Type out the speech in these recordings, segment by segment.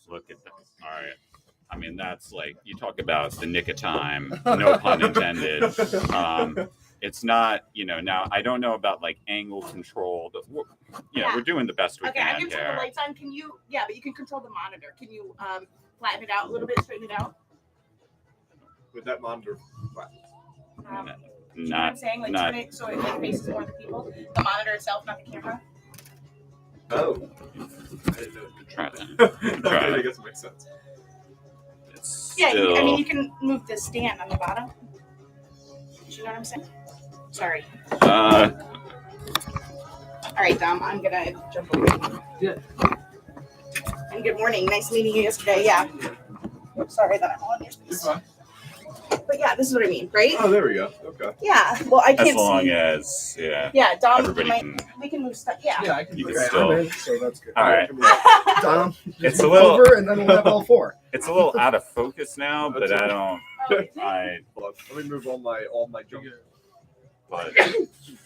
Look at that. All right. I mean, that's like you talk about the nick of time. No pun intended. It's not, now I don't know about like angle control. We're doing the best we Okay, can I can turn here. the lights on. Can you? Yeah, but you can control the monitor. Can you flatten it out a little bit, straighten it out? With that monitor flat. You know what I'm saying? Like turn it so it like faces more of the people. The monitor itself, not the camera. Oh. I didn't know. Try that. I guess it makes sense. Yeah, you can move the stand on the bottom. Do you know what I'm saying? Sorry. All right, Dom, I'm going to jump over. Yeah. And good morning. Nice meeting you yesterday. Yeah. Sorry that I'm on your space. But yeah, this is what I mean, right? Oh, there we go. Okay. Yeah. Well, I can't as long see. as, Yeah, Dom, everybody can. we can move stuff. Yeah. Yeah, I can. You can Okay, still. I'm in, so that's good. All right. Dom, It's a little. over, and then we'll have all four. It's a little out of focus now, but I don't. Oh, is it? Hold on. Let me move all my junk. But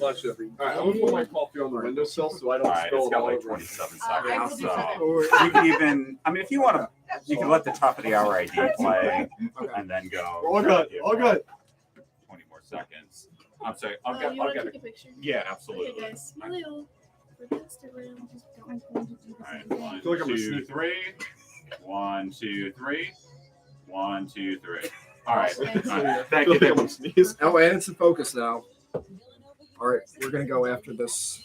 Bless you. All right, I'm gonna put my coffee on the windowsill so I don't all right, spill it's it got all like over. 27 I will seconds. do So something. you can even. I mean, if you want to, you can let the top of the hour ID play and then go. All good. All good. 20 more seconds. I'm sorry. I'll You want get to it. take a picture? Yeah, absolutely. Okay, guys. Smile. For Instagram, just don't want to do All right, this. 1, feel like I'm 2, sneaking. 3. 1, 2, 3. 1, 2, 3. All right. All right. Thank you. I'm gonna sneeze. Oh, and it's in focus now. All right, we're gonna go after this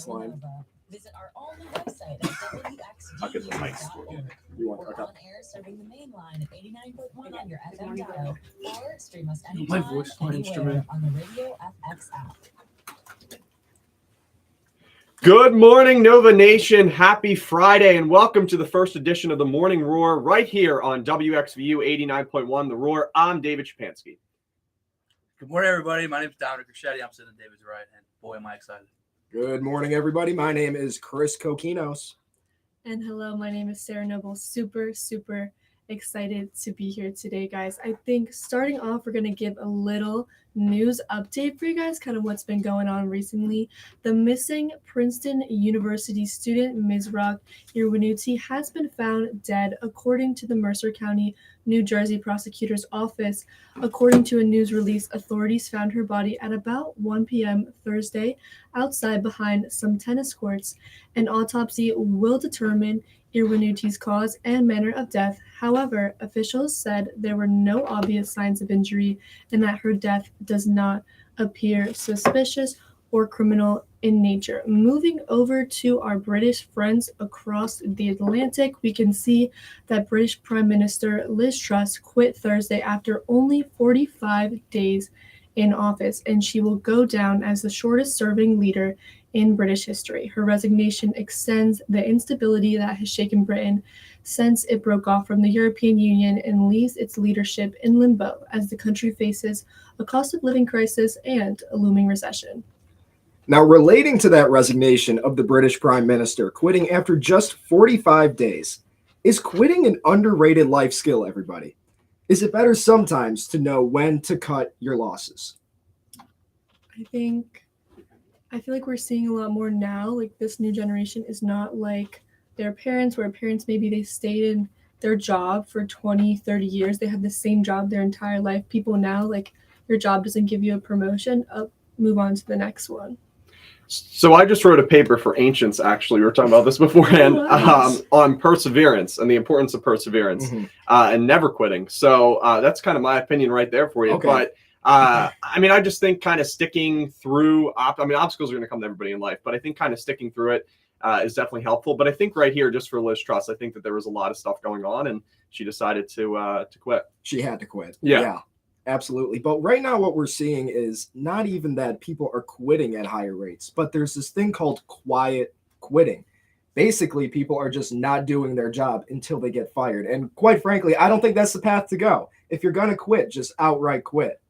line. Visit our all-new website at WXVU. I'll get the mic sorted. You want? We're Okay. on air serving the main line at 89.1 on your FM dial, or stream us My anytime, voice is my anywhere instrument. on the Radio FX app. Good morning, Nova Nation. Happy Friday, and welcome to the first edition of the Morning Roar right here on WXVU 89.1 The Roar. I'm David Shapansky. Good morning, everybody. My name is Dominic Ricchetti. I'm sitting at David's right, and boy, am I excited. Good morning, everybody. My name is Chris Kokinos. And hello, my name is Sarah Noble. Super excited to be here today, guys. I think starting off, we're going to give a little news update for you guys, kind of what's been going on recently. The missing Princeton University student, Ms. Rock Irwinuti, has been found dead, according to the Mercer County, New Jersey prosecutor's office. According to a news release, authorities found her body at about 1 p.m. Thursday outside behind some tennis courts. An autopsy will determine Irwinuti's cause and manner of death. However, officials said there were no obvious signs of injury and that her death does not appear suspicious or criminal in nature. Moving over to our British friends across the Atlantic, we can see that British Prime Minister Liz Truss quit Thursday after only 45 days in office, and she will go down as the shortest serving leader in British history. Her resignation extends the instability that has shaken Britain since it broke off from the European Union and leaves its leadership in limbo as the country faces a cost of living crisis and a looming recession. Now, relating to that resignation of the British Prime Minister quitting after just 45 days, is quitting an underrated life skill, everybody? Is it better sometimes to know when to cut your losses? I feel like we're seeing a lot more now. Like, this new generation is not like their parents, where parents maybe they stayed in their job for 20, 30 years. They had the same job their entire life. People now, like, your job doesn't give you a promotion, move on to the next one. So I just wrote a paper for Ancients, actually. We were talking about this beforehand, on perseverance and the importance of perseverance and never quitting. So that's kind of my opinion right there for you. Okay. But I mean, I just think kind of sticking through, obstacles are going to come to everybody in life, but I think kind of sticking through it is definitely helpful. But I think right here, just for Liz Truss, I think that there was a lot of stuff going on and she decided to quit. She had to quit. Yeah. Absolutely. But right now what we're seeing is not even that people are quitting at higher rates, but there's this thing called quiet quitting. Basically, people are just not doing their job until they get fired. And quite frankly, I don't think that's the path to go. If you're going to quit, just outright quit.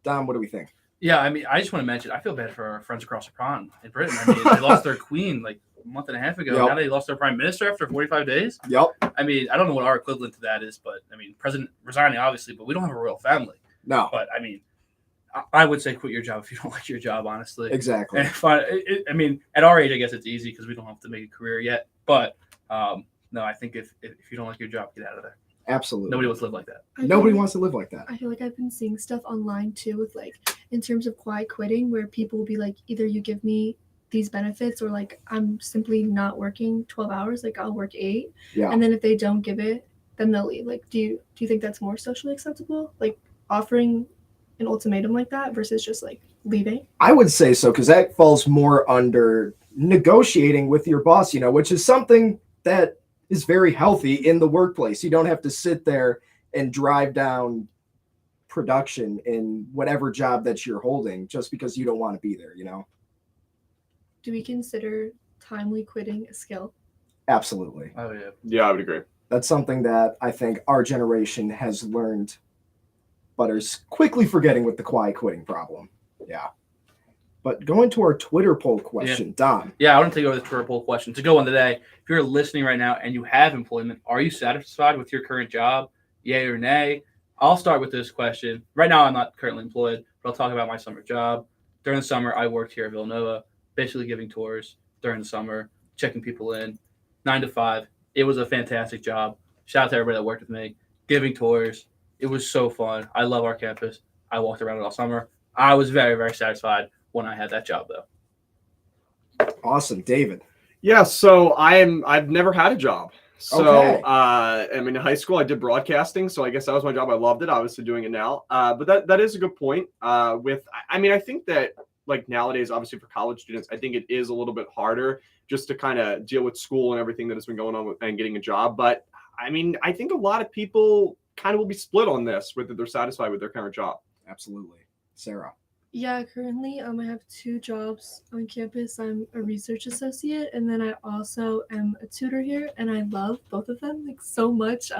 Dom, what do we think? Yeah, I mean, I just want to mention, I feel bad for our friends across the pond in Britain. I mean, they lost their queen like a month and a half ago. Yep. Now they lost their prime minister after 45 days. Yep. I mean, I don't know what our equivalent to that is, but I mean, president resigning, obviously, but we don't have a royal family. No. But I mean, I would say quit your job if you don't like your job, honestly. Exactly. And I mean, at our age, I guess it's easy because we don't have to make a career yet. But no, I think if you don't like your job, get out of there. Absolutely. Nobody wants to live like that. Nobody wants to live like that. I feel like I've been seeing stuff online too with like in terms of quiet quitting where people will be like, either you give me these benefits or like I'm simply not working 12 hours, like I'll work 8. Yeah. And then if they don't give it, then they'll leave. Like do you think that's more socially acceptable? Like offering an ultimatum like that versus just like leaving? I would say so, because that falls more under negotiating with your boss, which is something that is very healthy in the workplace. You don't have to sit there and drive down production in whatever job that you're holding just because you don't want to be there, Do we consider timely quitting a skill? Absolutely. Oh yeah. Yeah, I would agree. That's something that I think our generation has learned, but is quickly forgetting with the quiet quitting problem. Yeah. But going to our Twitter poll question, Don. Yeah, I want to take over the Twitter poll question. To go on today, if you're listening right now and you have employment, are you satisfied with your current job? Yay or nay? I'll start with this question. Right now, I'm not currently employed, but I'll talk about my summer job. During the summer, I worked here at Villanova, basically giving tours during the summer, checking people in, 9 to 5. It was a fantastic job. Shout out to everybody that worked with me, giving tours. It was so fun. I love our campus. I walked around it all summer. I was very, very satisfied when I had that job, though. Awesome. David. Yeah, so I've never had a job. So Okay. in high school I did broadcasting, so I guess that was my job. I loved it. Obviously doing it now. But that is a good point. I think that like nowadays, obviously for college students, I think it is a little bit harder just to kind of deal with school and everything that has been going on and getting a job. But I think a lot of people kind of will be split on this, whether they're satisfied with their current job. Absolutely. Sarah. Yeah, currently I have 2 jobs on campus. I'm a research associate, and then I also am a tutor here, and I love both of them like so much.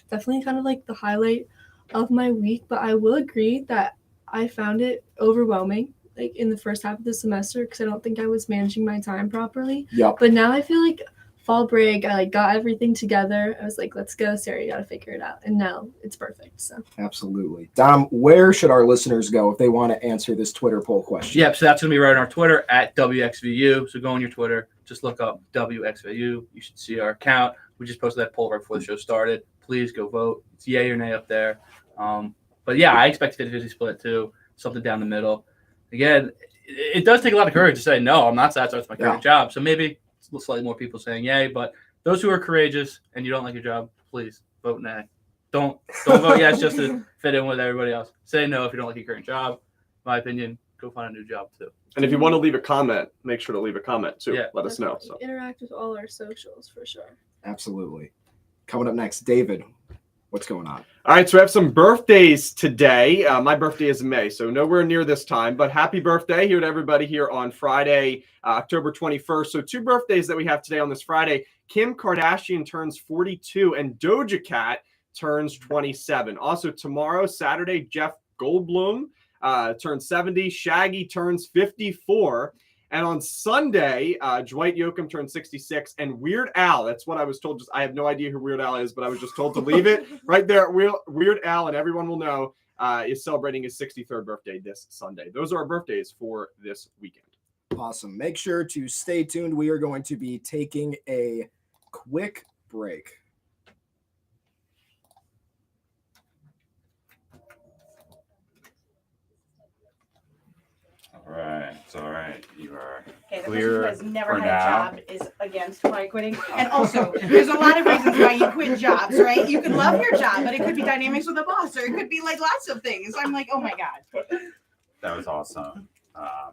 Definitely kind of like the highlight of my week, but I will agree that I found it overwhelming like in the first half of the semester because I don't think I was managing my time properly. Yep. But now I feel like fall break, I like got everything together. I was like, let's go, Sarah, you gotta figure it out. And now it's perfect. So Absolutely. Dom, where should our listeners go if they want to answer this Twitter poll question? Yep, so that's going to be right on our Twitter at WXVU. So go on your Twitter, just look up WXVU. You should see our account. We just posted that poll right before the show started. Please go vote. It's yay or nay up there. But yeah, I expect 50-50 split too, something down the middle. Again, it does take a lot of courage to say, no, I'm not satisfied with my current job. So maybe slightly more people saying yay, but those who are courageous and you don't like your job, please vote nay. Don't vote yes just to fit in with everybody else. Say no if you don't like your current job. In my opinion, go find a new job too. And if you want to leave a comment, make sure to leave a comment too. Yeah. Let us know. definitely interact with all our socials for sure. Absolutely. Coming up next, David, what's going on? All right, so we have some birthdays today. My birthday is in May, so nowhere near this time, but happy birthday here to everybody here on Friday, October 21st. So 2 birthdays that we have today on this Friday. Kim Kardashian turns 42 and Doja Cat turns 27. Also tomorrow, Saturday, Jeff Goldblum turns 70. Shaggy turns 54. And on Sunday, Dwight Yoakam turned 66, and Weird Al, that's what I was told. I have no idea who Weird Al is, but I was just told to leave it right there. Weird Al, and everyone will know, is celebrating his 63rd birthday this Sunday. Those are our birthdays for this weekend. Awesome. Make sure to stay tuned. We are going to be taking a quick break. All right. You are Okay, the person clear who has never for had now. a job is against quiet quitting. And also, there's a lot of reasons why you quit jobs, right? You could love your job, but it could be dynamics with a boss, or it could be like lots of things. I'm like, oh my God. That was awesome. I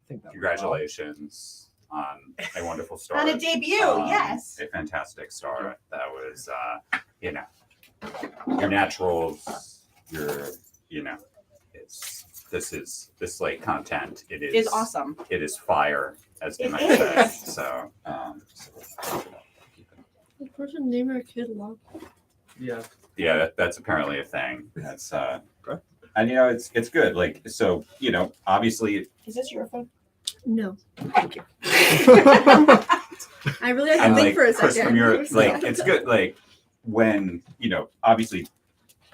think that Congratulations on a wonderful start. On a debut, yes. A fantastic start. That was, your naturals, this like content. It is awesome. It is fire, as they It might say. is. So, The person name our kid Locke. Yeah. that's apparently a thing. That's and it's good. Like, so, obviously, Is this your phone? No. Thank you. I really had and to think like for a Chris, second. from your like, it's good. Like when obviously,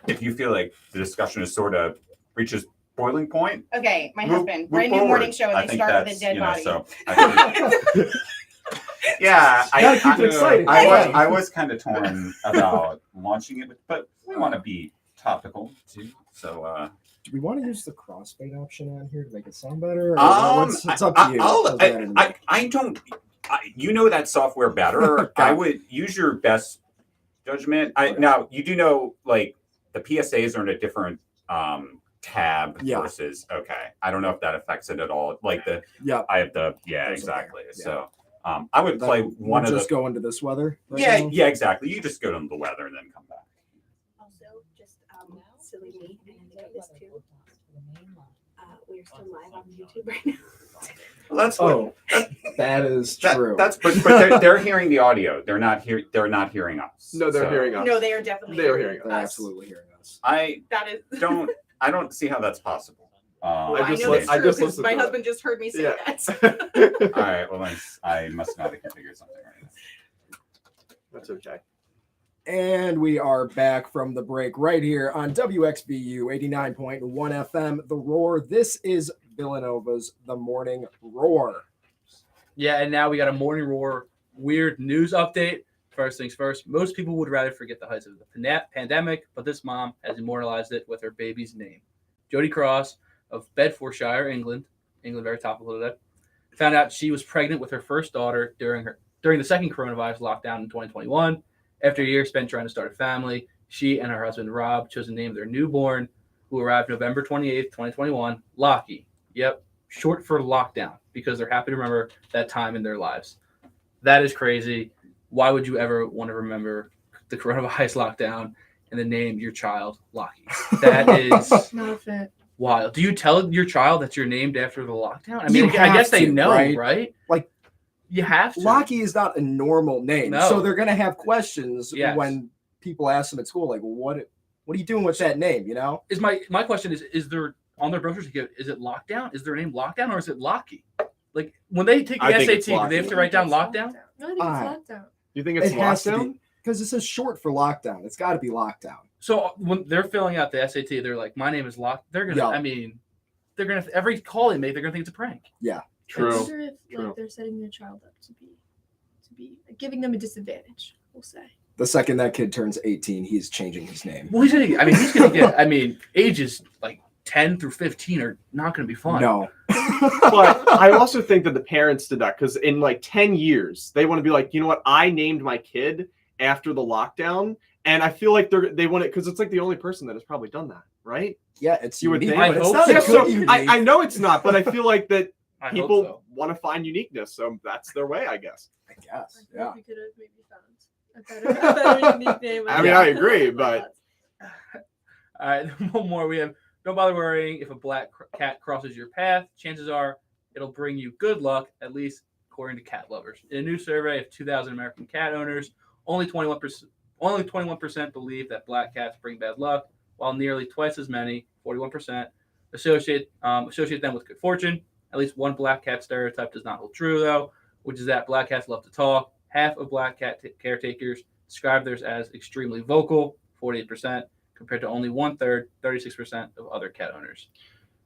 if you feel like the discussion is sort of reaches boiling point. Okay, my Move- husband, move brand new forward. morning show, and I they think start with a that's, dead body. So I think Yeah, Gotta keep it exciting. I was kind of torn about launching it, but we want to be topical too. So Do we want to use the crossfade option on here to make it sound better? Or it's up to you. Doesn't matter to me. I don't. You know that software better. I would use your best judgment. Now you do know like the PSAs are in a different tab versus. Okay, I don't know if that affects it at all. Like I have the exactly. Okay. So I would play one of just go into this weather. Yeah, exactly. You just go to the weather and then come back. Also, just silly me, and I did this too. We're still live on YouTube right now. Well, that is true. But they're hearing the audio. They're not hearing us. No, they're hearing us. No, they are definitely. They are hearing us. They're absolutely hearing us. I don't see how that's possible. I just listened. My husband just heard me say that. All right. Well, I must not have configured something right. That's okay. And we are back from the break right here on WXVU 89.1 FM, The Roar. This is Villanova's The Morning Roar. Yeah, and now we got a Morning Roar weird news update. First things first, most people would rather forget the heights of the pandemic, but this mom has immortalized it with her baby's name. Jodie Cross of Bedfordshire, England, very topical today, found out she was pregnant with her first daughter during the second coronavirus lockdown in 2021. After a year spent trying to start a family, she and her husband Rob chose to name their newborn, who arrived November 28th, 2021, Lockie. Yep, short for lockdown, because they're happy to remember that time in their lives. That is crazy. Why would you ever want to remember the coronavirus lockdown and then name your child Lockie? That is not fit. Wild. Do you tell your child that you're named after the lockdown? I mean, I guess they know, right? Like, you have to. Lockie is not a normal name, No. so they're gonna have questions when people ask them at school, like, "What are you doing with that name?" You know? Is my question is there on their birth certificate? Is it Lockdown? Is their name Lockdown or is it Lockie? Like when they take the SAT, do they have to write down Lockdown? No, I think it's lockdown. You think it's lockdown? Because it says short for lockdown. It's got to be lockdown. So when they're filling out the SAT, they're like, "My name is Lock." They're gonna. I mean, they're gonna every call they make, they're gonna think it's a prank. Yeah. True. I wonder if they're setting their child up to be giving them a disadvantage. We'll say. The second that kid turns 18, he's changing his name. Well, he's gonna get. I mean, ages like 10 through 15 are not gonna be fun. No. But I also think that the parents did that because in like 10 years, they want to be like, you know what? I named my kid after the lockdown. And I feel like they want it because it's like the only person that has probably done that, right? Yeah, it's you would unique, think. but it's not so unique. I know it's not, but I feel like that I people want to find uniqueness, so that's their way, I guess. I guess. I think we could have maybe found a better unique name. I mean, I agree, but all right, one more. We have don't bother worrying if a black cat crosses your path. Chances are it'll bring you good luck, at least according to cat lovers. In a new survey of 2,000 American cat owners, only 21% believe that black cats bring bad luck, while nearly twice as many, 41%, associate them with good fortune. At least one black cat stereotype does not hold true, though, which is that black cats love to talk. Half of black cat caretakers describe theirs as extremely vocal, 48%, compared to only 1/3, 36% of other cat owners.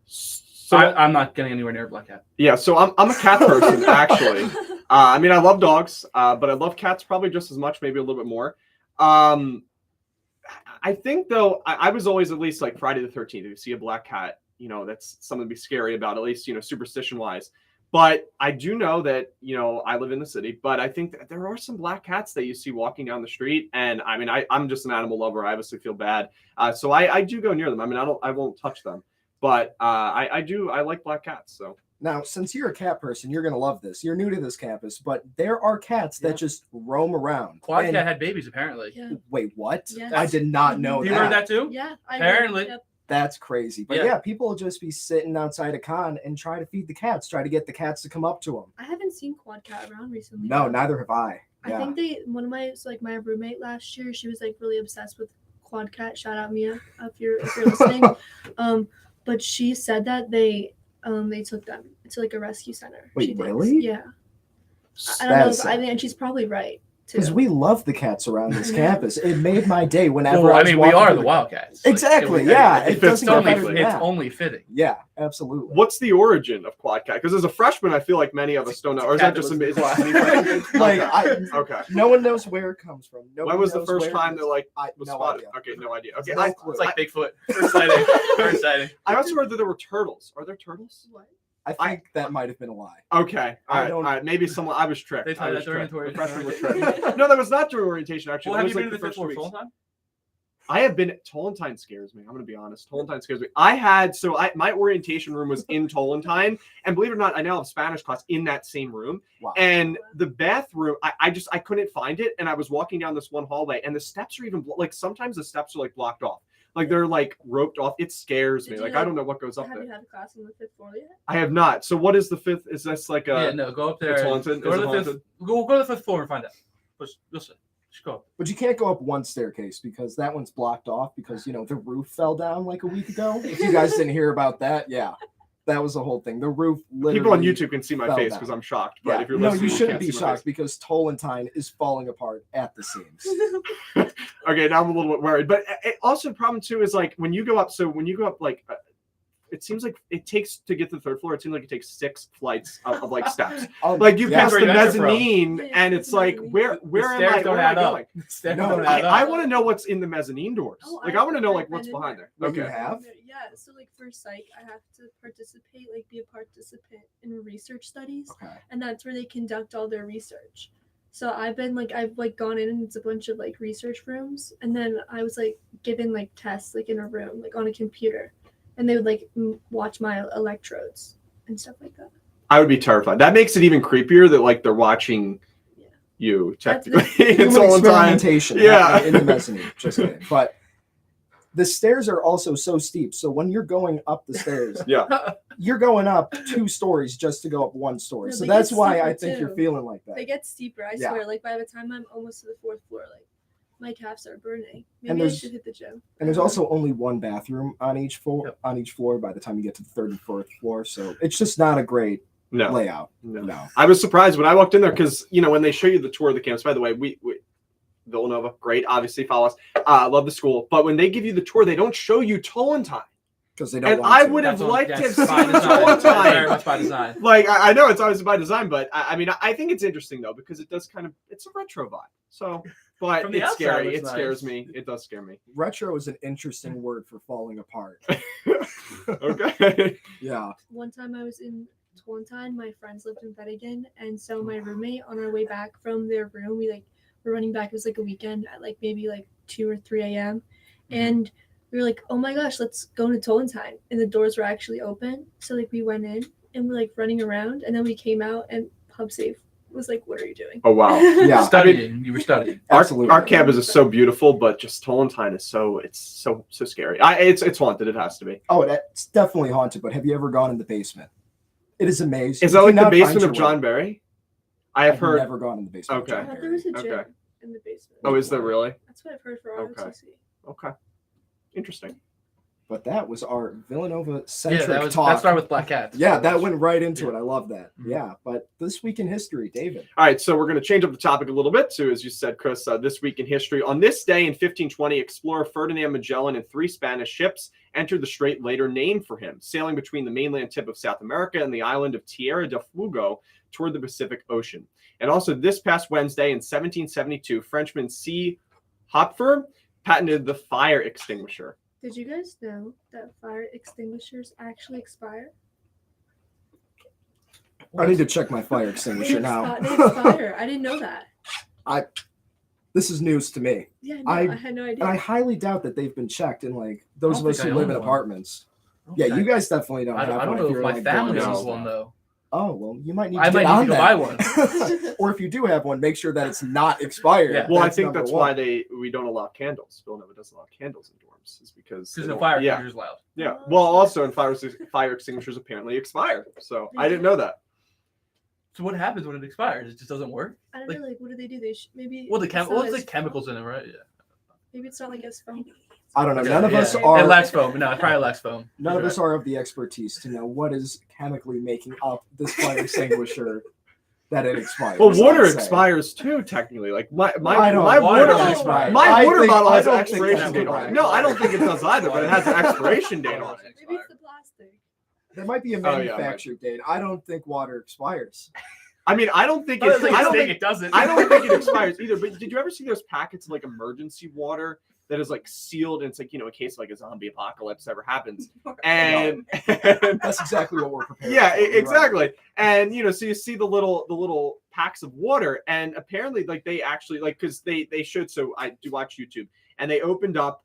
So I'm not getting anywhere near a black cat. Yeah, so I'm a cat person, actually. I mean, I love dogs, but I love cats probably just as much, maybe a little bit more. I think, though, I was always at least like Friday the 13th. If you see a black cat, you know, that's something to be scary about, at least, you know, superstition-wise. But I do know that, you know, I live in the city, but I think that there are some black cats that you see walking down the street. And I mean, I'm just an animal lover. I obviously feel bad. So I do go near them. I mean, I won't touch them, but I like black cats. So now, since you're a cat person, you're going to love this. You're new to this campus, but there are cats that just roam around. Quad cat had babies, apparently. Yeah. Wait, what? Yes. I did not know You that. heard that too? Yeah. Apparently. Yep. That's crazy. But Yeah. yeah, people will just be sitting outside a con and try to feed the cats, try to get the cats to come up to them. I haven't seen quad cat around recently. No, neither have I. I think one of my my roommate last year, she was like really obsessed with quad cat. Shout out Mia if you're listening. But she said that they took them to like a rescue center. Wait, she thinks. really? Yeah. I don't know. I mean, and she's probably right. Because we love the cats around this campus. It made my day whenever Well, I I was mean, we walking are through the Wildcats. Exactly, Like, yeah. it It doesn't get only better than it's that. only fitting. Yeah, absolutely. What's the origin of Quad Cat? Because as a freshman, I feel like many of us don't know. Or is that just Cat a, is that it just me? Like, Okay. no one knows where it comes from. When Nobody was the knows first where it time is. that like I was no spotted? idea. Okay, no idea. Okay, No clue. It's like Bigfoot. First sighting. First sighting. I also heard that there were turtles. Are there turtles? What? I think that might have been a lie. Okay, I all don't- right. Maybe someone. I was tricked. They I taught was that during tricked. The orientation. freshmen were tricked. No, that was not during orientation. Actually, Well, that have was you like been to the fifth first floor weeks. full time? I have been. Tolentine scares me. I'm gonna be honest. Tolentine scares me. My orientation room was in Tolentine, and believe it or not, I now have Spanish class in that same room. Wow. And the bathroom, I couldn't find it, and I was walking down this one hallway, and the steps are even like sometimes the steps are like blocked off, like they're like roped off. It scares me. Did Like you, I don't know what goes up Have there. you had a class on the 5th floor yet? I have not. So what is the fifth? Is this like a? Yeah, no, go up there. It's and haunted? Go Is to it the fifth. haunted? Go to the fifth floor and find out. Listen, just go. But you can't go up one staircase because that one's blocked off because the roof fell down like a week ago. If you guys didn't hear about that, yeah. That was the whole thing. The roof literally People on YouTube can see my fell face down. because I'm shocked. But Yeah. if you're No, listening, you shouldn't can't be see my shocked face. because Tolentine is falling apart at the seams. Okay, now I'm a little bit worried. But also, the problem too is like when you go up. So when you go up, like it seems like it takes to get to the 3rd floor. It seems like it takes 6 flights of like steps. Like you yeah. pass Where the you enter from. mezzanine, Yeah, and it's like where The am stairs I? don't Where am I add up. going? The stairs No, don't add up. I want to know what's in the mezzanine doors. Oh, Like I want to know I've like what's been in behind there. there. What you Okay. have? Yeah, so like for psych, I have to participate, like be a participant in research studies, Okay. and that's where they conduct all their research. So I've gone in and it's a bunch of like research rooms, and then I was like given like tests like in a room, like on a computer, and they would like watch my electrodes and stuff like that. I would be terrified. That makes it even creepier that like they're watching Yeah. you That's technically. Human It's all in time. experimentation Yeah. happening in the mezzanine. Just kidding. But the stairs are also so steep. So when you're going up the stairs, Yeah. you're going up 2 stories just to go up 1 story. No, So they that's get why I steeper, think you're too. feeling like that. They get steeper, I Yeah. swear. Like by the time I'm almost to the 4th floor, like my calves are burning. And Maybe I there's- should hit the gym. And there's also only 1 bathroom on each floor. Yep. On each floor by the time you get to the 3rd and 4th floor. So it's just not a great No. layout. No. No. I was surprised when I walked in there because when they show you the tour of the campus. By the way, we Villanova, great, obviously follow us. Love the school, but when they give you the tour, they don't show you Tolentine. Because they don't And want I to. would have That's liked to have that's by seen design. Very Tolentine. much by design. Like I know it's obviously by design, but I mean I think it's interesting though because it does it's a retro vibe. So, but From the it's outside, scary. it's It scares nice. me. It does scare me. Retro is an interesting word for falling apart. Okay. Yeah. One time I was in Tolentine, my friends lived in Bettigan, and so my roommate on our way back from their room, we were running back. It was like a weekend at like maybe like 2 or 3 a.m. And we were like, oh my gosh, let's go to Tolentine. And the doors were actually open. So like we went in and we're like running around, and then we came out and PubSafe was like, what are you doing? Oh wow. Yeah. Studying. You were studying. Absolutely. Our campus is so beautiful, but just Tolentine is so scary. It's haunted. It has to be. Oh, it's definitely haunted, but have you ever gone in the basement? It is amazing. Is that You like the cannot find basement your of John way. Barry? I have heard. never gone in the basement. of Okay. I John thought there was a Barry. gym Okay. in the basement. Oh, is there really? That's what I've heard for Okay. ROTC. Okay. Interesting. But that was our Villanova Yeah, centric that talk. started with Black Cats. Yeah, that went right into it. I love that. Mhm. Yeah, but this week in history, David. All right, so we're going to change up the topic a little bit. So, as you said, Chris, this week in history. On this day in 1520, explorer Ferdinand Magellan and 3 Spanish ships entered the strait later named for him, sailing between the mainland tip of South America and the island of Tierra del Fuego toward the Pacific Ocean. And also this past Wednesday in 1772, Frenchman C. Hopfer patented the fire extinguisher. Did you guys know that fire extinguishers actually expire? I need to check my fire extinguisher now. They expire. I didn't know that. This is news to me. Yeah, no, I- I had no idea. And I highly doubt that they've been checked in like those I of don't us think who I live own in one. apartments. Yeah, you guys definitely don't I have don't one. know if you're, my like, family going has to- one though. Oh well, you might need to I get might on need to that. go buy one. Or if you do have one, make sure that it's not expired. Yeah. Well, I That's think number that's one. why we don't allow candles. Villanova doesn't allow candles in dorms, is because they Because the don't- fire Yeah, extinguisher's loud. yeah. Well, also, and fire extinguishers apparently expire. So I didn't know that. So what happens when it expires? It just doesn't work. I don't know. Like, what do they do? They maybe. Well, it's not what's the as chemicals in it, right? Yeah. Maybe it's not like as foamy. I don't know. Yeah, None of us yeah. are. It lacks foam. No, it probably lacks foam. None of You're us are of the expertise to know what is chemically making up this fire extinguisher. that it expires. Well, water let's say. expires too, technically. Like my I don't- water water bottle, expires. my I water think- bottle I has an don't think expiration that's date on it. correct. No, I don't think it does either, but it has an expiration date on it. Maybe it's the plastic. There might be a Oh, yeah, manufacturer date. I don't think water expires. I mean, I don't think I it's. don't think I don't think it doesn't. I don't think it expires either. But did you ever see those packets of like emergency water that is like sealed and it's like, in case like a zombie apocalypse ever happens? And That's exactly what we're preparing. yeah, for. You're right. exactly. And so you see the little packs of water, and apparently like they actually because they showed. So I do watch YouTube, and they opened up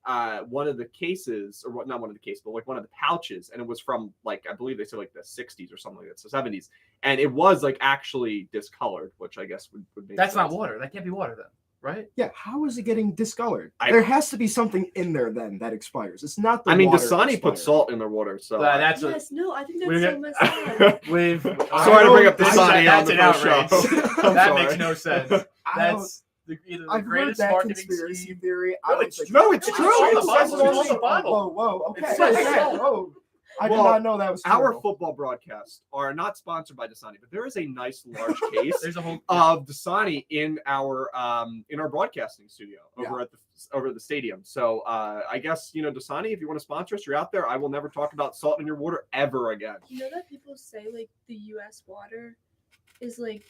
one of the cases, or what? Not one of the cases, but like one of the pouches, and it was from like I believe they said like the 60s or something like that, so 70s, and it was like actually discolored, which I guess would make That's sense. not water. That can't be water then, right? Yeah, how is it getting discolored? I- There has to be something in there then that expires. It's not the I mean, water Dasani put expired. salt in their water, so That's a, Yes, no, I think We're that's so gonna- messed up. we've. Sorry to bring up That's- Dasani on that's the an first show. outrage. I'm That sorry. makes no sense. I don't- That's either the I've heard greatest that marketing conspiracy scheme. theory. No, I don't it's think No, it's It's true. on the It bottle. says it It's on on the bottle. Whoa, okay. It says Okay. salt. Whoa. I Well, did not know that was true. Our football broadcasts are not sponsored by Dasani, but there is a nice large case There's a whole. of Dasani in our broadcasting studio over Yeah. at the stadium. So I guess Dasani, if you want to sponsor us, you're out there. I will never talk about salt in your water ever again. You know that people say like the U.S. water is like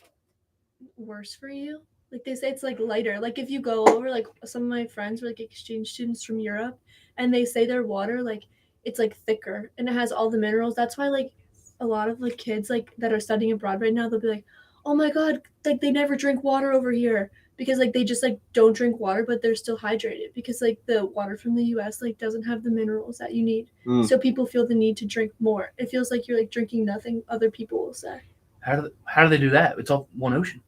worse for you. Like they say it's like lighter. Like if you go over, like some of my friends were like exchange students from Europe, and they say their water like it's like thicker and it has all the minerals. That's why like a lot of like kids like that are studying abroad right now, they'll be like, oh my god, like they never drink water over here because like they just like don't drink water, but they're still hydrated because like the water from the U.S. like doesn't have the minerals that you need. Mm. So people feel the need to drink more. It feels like you're like drinking nothing. Other people will say. How do they do that? It's all one ocean.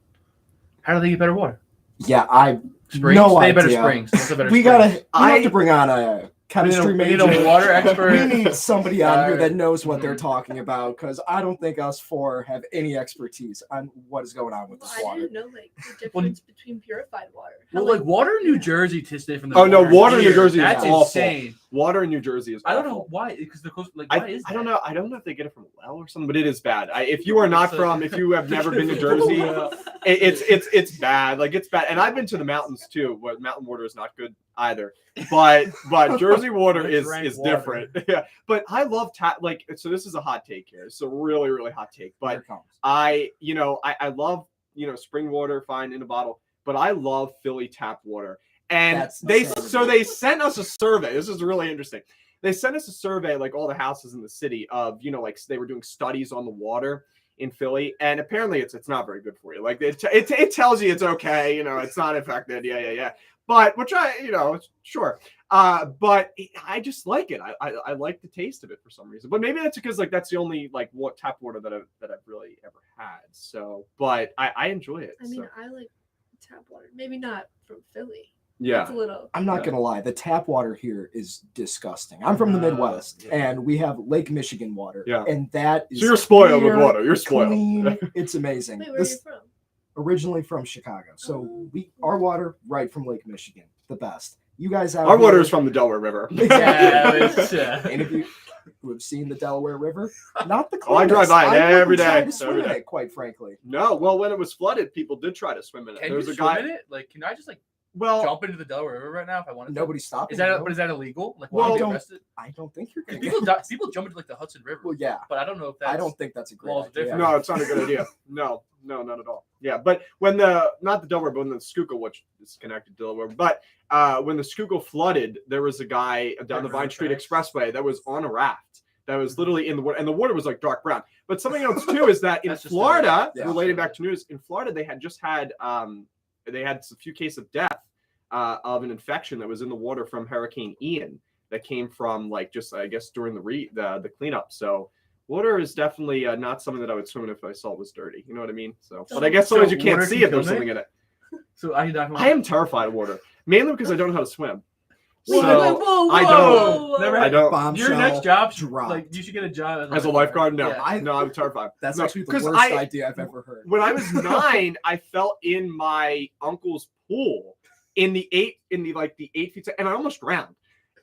How do they get better water? Yeah, I Springs. No they have better idea. springs. They have better we springs. gotta. We have to bring on a chemistry we need major. a water expert. We need somebody on here that knows what Mhm. they're talking about because I don't think us four have any expertise on what is going on with Well, this I water. didn't know like the difference between purified water. How, Well, like water in New yeah. Jersey tastes different than Oh, no, water in New here. Jersey is That's awful. insane. Water in New Jersey is I don't awful. know why. Because the coast, like, why is that? I don't know. I don't know if they get it from a well or something, but it is bad. If you are not It's like- if you have never been to Jersey, Yeah. it's bad. Like it's bad. And I've been to the mountains too. But mountain water is not good either. But Jersey water I is drank water. different. Yeah. But I love so this is a hot take here. It's a really really hot take. Here But it comes. I love spring water fine in a bottle, but I love Philly tap water. And That's they insanity. sent us a survey. This is really interesting. They sent us a survey, like all the houses in the city, of like they were doing studies on the water in Philly, and apparently it's not very good for you. Like it tells you it's okay, it's not infected, yeah. But which sure. But I just like it. I like the taste of it for some reason. But maybe that's because like that's the only like tap water that I've really ever had. So, but I enjoy it. I mean, so. I like tap water. Maybe not from Philly. Yeah. It's a little. I'm not Yeah. gonna lie, the tap water here is disgusting. I'm from the Midwest, yeah. and we have Lake Michigan water, Yeah. and that is So you're spoiled with clear, water. You're spoiled. clean. It's amazing. Wait, where This- are you from? originally from Chicago, so Oh. our water right from Lake Michigan, the best. You guys out Our water here- is from the Delaware River. Yeah, Exactly. it's, Any of you who have seen the Delaware River, not the Oh, I drive cleanest. by it I every wouldn't try day, to swim every in day. it, quite frankly. No, well, when it was flooded, people did try to swim in it. Can There you was a swim guy. in it? Like, can I just like Well, jump into the Delaware River right now if I wanted to? Nobody stopped. Is that but is that illegal? Like, Well, why get don't- arrested? I don't think you're 'Cause gonna. People Get... people jump into like the Hudson River. Well, yeah, But I don't know if that's. I don't think that's a great laws are idea. different. no, it's not a good idea. No, not at all. Yeah, but when not the Delaware, but when the Schuylkill, which is connected to Delaware, but when the Schuylkill flooded, there was a guy down the Vine Street Expressway that was on a raft that was literally in the water, and the water was like dark brown. But something else too is that in That's just Florida, yeah. related back to news, in Florida they had just had they had a few cases of death of an infection that was in the water from Hurricane Ian that came from like just I guess during the cleanup. So water is definitely not something that I would swim in if I saw it was dirty. You know what I mean? So, but I guess So sometimes you can't water see can if there's kill me? something in it. So are you not? I am terrified of water, mainly because I don't know how to swim. Whoa, So whoa, I whoa, don't- never I don't. Bombshell Your next job, dropped. like you should get a job As a lifeguard, no, Yeah. no, I'm terrified. That's No, actually the 'cause worst I- idea I've ever heard. When I was 9, I fell in my uncle's pool in the 8 feet, and I almost drowned.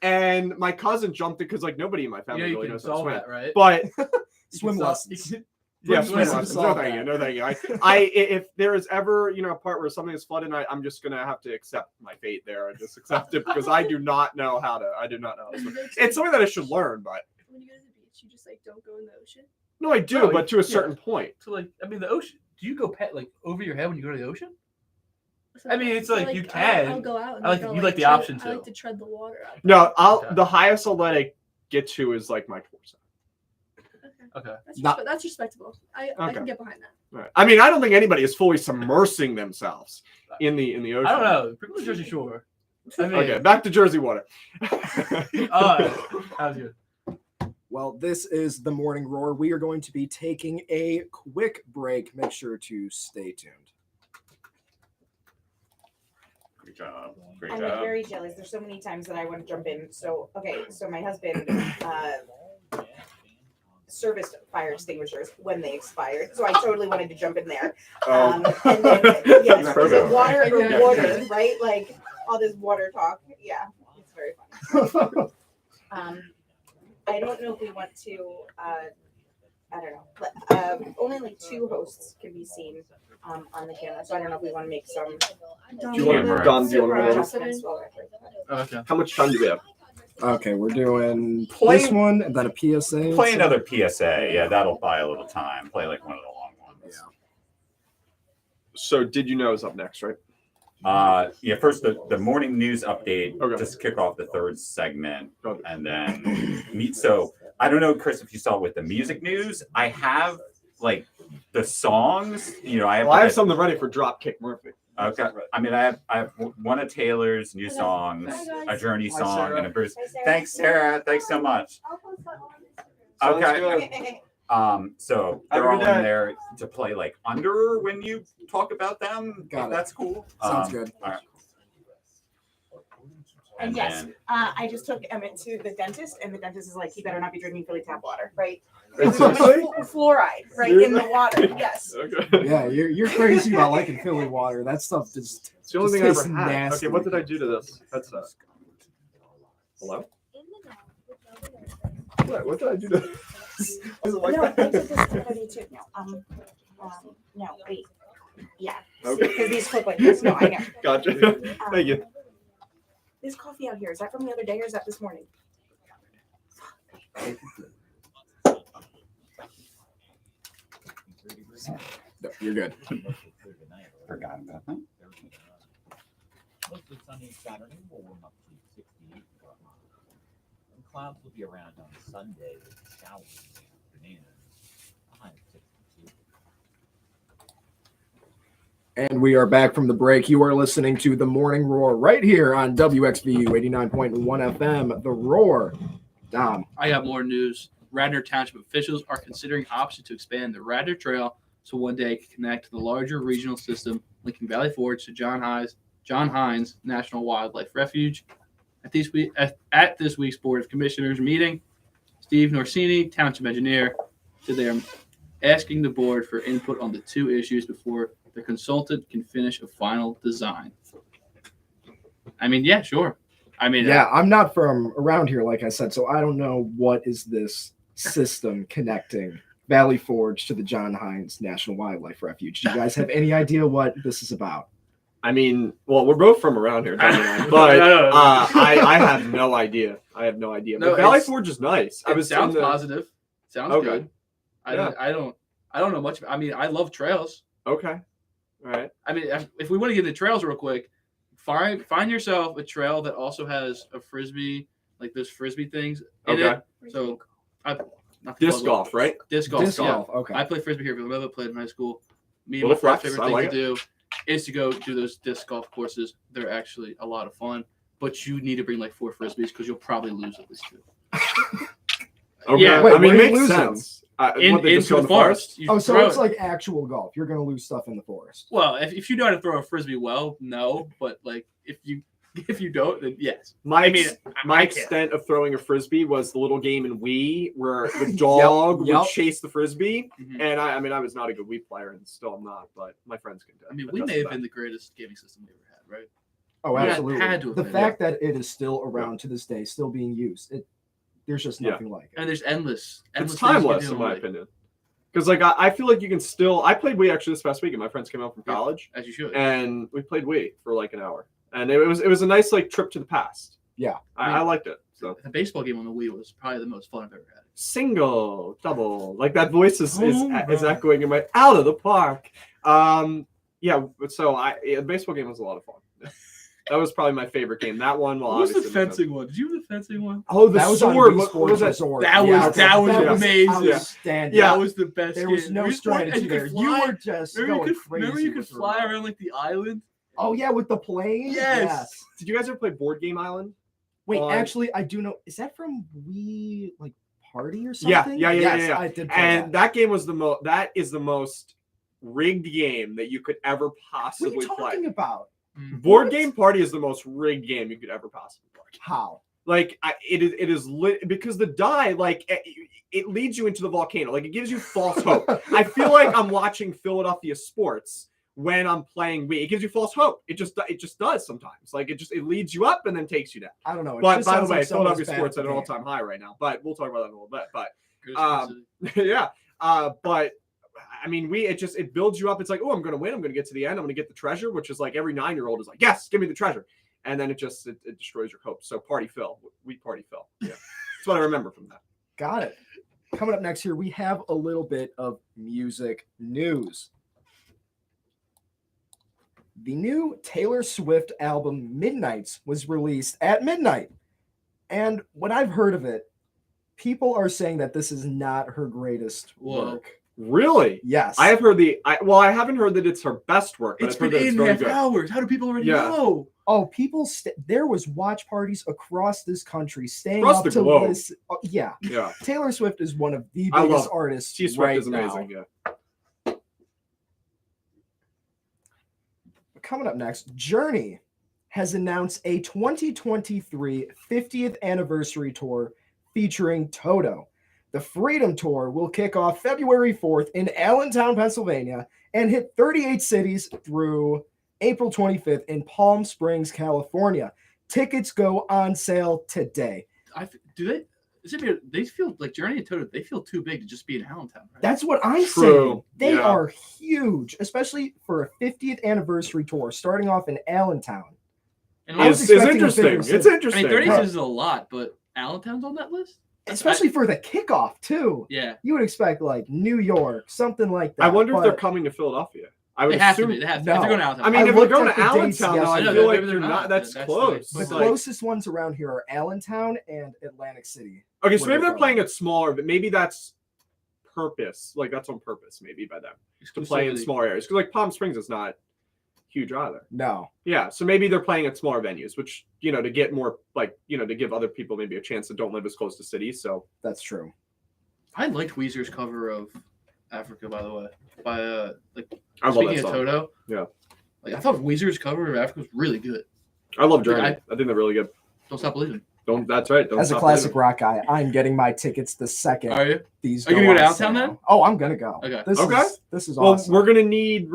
And my cousin jumped in because like nobody in my family Yeah, you really can knows how to solve swim. that, right? But Swim You can lessons. solve- Yeah, Please swim listen. lessons. No, thank you. No, thank you. If there is ever, a part where something is flooded, I'm just gonna have to accept my fate there and just accept it because I do not know how to. I do not know. It's something that I should learn, but When you go to the beach, you just like don't go in the ocean. no, I do, No, but to a yeah. certain point. So like, I mean, the ocean. Do you go pet like over your head when you go to the ocean? So, I mean, it's like you I'll can. go out. And I like- I'll, you like the tread, option I like to. to tread the water out. No, Okay. the highest I'll let it get to is like my torso. Okay. That's respectable. I can get behind that. Right. I mean, I don't think anybody is fully submersing themselves in the ocean. I don't know. People in Jersey Shore. I mean, Okay, back to Jersey water. how's you? Well, this is the Morning Roar. We are going to be taking a quick break. Make sure to stay tuned. Great job. Great I'm job. very jealous. There's so many times that I want to jump in. So my husband serviced fire extinguishers when they expired, so I totally wanted to jump in there. And then yes, is it water or Yeah. water, right? Like all this water talk. Yeah, it's very fun. I don't know if we want to. I don't know, but only like 2 hosts can be seen on the camera, so I don't know if we want to make some. Do you want to, Don, do you want to roll? adjustments while we're- Okay. How much time do we have? Okay, we're doing Play- this one and then a PSA. Play another PSA. Yeah, that'll buy a little time. Play like one of the long ones. So, did you know is up next, right? Yeah, first the morning news update, Okay. just kick off the 3rd segment, Okay. and then meet. So I don't know, Chris, if you saw with the music news, I have like the songs. I have. Well, I have something ready for Dropkick Murphy. Okay. I mean, I have one of Taylor's new songs, a Journey Hi, song, Sarah. and a Bruce. Hi, Sarah. Thanks, Sarah. Thanks so much. Sounds Okay. good. So Have a they're all good in day. there to play like under when you talk about them. Got if it. That's cool. Sounds good. All right. And yes, then- I just took Emmett to the dentist, and the dentist is like, "He better not be drinking Philly tap water, right? It's There's so much seriously? fluoride, right, in the water." Yes. Okay. Yeah, you're crazy about liking Philly water. That stuff just It's the only thing I tastes ever had. nasty. Okay, what did I do to this headset? Hello? What did I do to this? Is it like No, that? I took this to Cody too. No, wait. Yeah. Okay. Because these flip like this. No, I know. Gotcha. Thank you. This coffee out here, is that from the other day or is that this morning? No, you're good. Forgot about that. Mostly sunny Saturday, will warm up to 68 for a month. And clouds will be around on Sunday with showers in the afternoon. A high of 62. And we are back from the break. You are listening to The Morning Roar right here on WXVU 89.1 FM. The Roar. Dom. I got more news. Radnor Township officials are considering options to expand the Radnor Trail so one day it can connect to the larger regional system linking Valley Forge to John Hines National Wildlife Refuge. At this week's Board of Commissioners meeting, Steve Norsini, Township Engineer, said they are asking the board for input on the 2 issues before the consultant can finish a final design. I mean, yeah, sure. I mean, Yeah, I'm not from around here, like I said, so I don't know what is this system connecting Valley Forge to the John Hines National Wildlife Refuge. Do you guys have any idea what this is about? I mean, well, we're both from around here, Don and I, but I have no idea. I have no idea. No, But Valley it's- Forge is nice. I it was sounds in the- positive. Sounds Okay. good. I don't know much. I mean, I love trails. Okay. All right. I mean, if we want to get into trails real quick, find yourself a trail that also has a frisbee, like those frisbee things in Okay. it. So, not to Disc plug golf, right? Disc golf. Disc yeah. golf. Okay. I play frisbee here, but I played in high school. Me and Little my friend's flex, favorite I thing like to do is to go do those disc golf courses. They're actually a lot of fun, but you need to bring like 4 frisbees because you'll probably lose at least 2. Okay. Yeah. Wait, I mean, where it do you makes lose them? sense. What, they just Into go the forest. You Oh, so throw it's it. like actual golf. You're going to lose stuff in the forest. Well, if you know how to throw a frisbee well, no. But like if you don't, then yes. My I mean, my I can't. extent of throwing a frisbee was the little game in Wii where the dog Yep. would chase the frisbee, Mhm. and I mean I was not a good Wii player, and still I'm not, but my friends can do it. I mean, But we that's may have about been the greatest gaming system we ever had, right? Oh, Yeah, it absolutely. had to have The been, fact that it is still around to this day, still being used, there's just Yeah. nothing like it. And there's endless It's things you can timeless do in my like- opinion. Because like I feel like you can still. I played Wii actually this past weekend. My friends came out from Yeah. college, As you should. and we played Wii for like an hour, and it was a nice like trip to the past. Yeah. I liked it. So The baseball game on the Wii was probably the most fun I've ever had. single, double, like that voice is Home is run. echoing in my out of the park. Yeah. So the baseball game was a lot of fun. That was probably my favorite game. That one. Well, What was the obviously my fencing one? Did you have the fencing one? Oh, the That was on sword. Wii What Sports was that? Resort. That Yeah, was amazing. Outstanding. Yeah. That was the best. There was game. no And strategy you there. could You fly- were just Remember going you could, crazy. remember you could with your fly remote. around like the island? Oh yeah, with the plane. Yes. Did you guys ever play Board Game Island? Wait, On- actually, I do know. Is that from Wii like Party or Yeah, something? yeah. Yes, I did. Play And that game was that is the most rigged game that you could ever What are possibly you talking play. about? Board What? Game Party is the most rigged game you could ever possibly play. How? Like it is lit because the die like it leads you into the volcano. Like it gives you false hope. I feel like I'm watching Philadelphia sports when I'm playing Wii. It gives you false hope. It just does sometimes. Like it leads you up and then takes you down. I don't know. It But just by the sounds way, like someone's Philadelphia bad sports at at an the all-time high right now. But we'll talk about that in a little bit. But Good yeah. But I mean, it builds you up. It's like, oh, I'm gonna win. I'm gonna get to the end. I'm gonna get the treasure, which is like every 9-year-old is like, yes, give me the treasure. And then it destroys your hopes. So Party Phil, we Party Phil. Yeah, that's what I remember from that. Got it. Coming up next here, we have a little bit of music news. The new Taylor Swift album Midnights was released at midnight. And when I've heard of it, people are saying that this is not her greatest Whoa. work. Really? Yes. I have heard I haven't heard that it's her best work, but It's I've heard been that it's 8.5 very good. hours. How do people already Yeah. know? Oh, people! There was watch parties across this country, staying Across up the to globe. listen. Oh, yeah, Yeah, Taylor Swift is one of the I love biggest it. artists T Swift right is amazing. now. Yeah. Coming up next, Journey has announced a 2023 50th anniversary tour featuring Toto. The Freedom Tour will kick off February 4th in Allentown, Pennsylvania, and hit 38 cities through April 25th in Palm Springs, California. Tickets go on sale today. Do they? They feel like Journey and Toto. They feel too big to just be in Allentown. Right? That's what I'm True. saying. They Yeah. are huge, especially for a 50th anniversary tour starting off in Allentown. and I was It's expecting a interesting. bigger It's city. I interesting. mean, 30 Huh. is a lot, but Allentown's on that list. Especially for the kickoff, too. Yeah, You would expect like New York, something like that. I wonder if they're but coming to Philadelphia. I would they have to assume. be. They have to. No. If they're going to Allentown, I mean, I if they're looked going at to the dates Allentown, though, I yesterday. feel Maybe like they're they're not. not. That's That's close. The It's Like- closest ones around here are Allentown and Atlantic City. okay, so where maybe they're going. playing it smaller, but maybe that's purpose. Like that's on purpose, maybe by them to play in Exclusivity. smaller areas. Because like Palm Springs is not huge either. No. Yeah, so maybe they're playing at smaller venues, which to get more to give other people maybe a chance that don't live as close to cities. So That's true. I liked Weezer's cover of Africa, by the way. By I love speaking that of song. Toto, Yeah. like I thought Weezer's cover of Africa was really good. I love I think Journey. I- I think they're really good. Don't stop believing. That's right. Don't As a stop classic believing. rock guy, I'm getting my tickets the second Are you? these Are you gonna go on to Allentown sale. then? Oh, I'm gonna go. Okay. Okay. This is Well, awesome. we're gonna need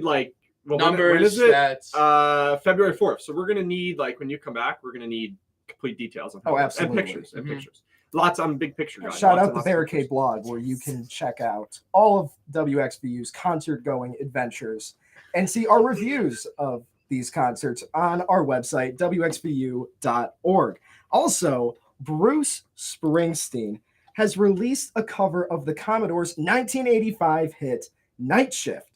like Numbers, When is it? stats. February 4th. So we're gonna need when you come back, we're gonna need complete details on Oh, and absolutely. pictures and Mhm. pictures. Lots. I'm a big picture guy. Shout Lots out and the lots of Barricade pictures. blog where you can check out all of WXVU's concert going adventures and see our reviews of these concerts on our website, WXVU.org. Also, Bruce Springsteen has released a cover of the Commodore's 1985 hit Night Shift.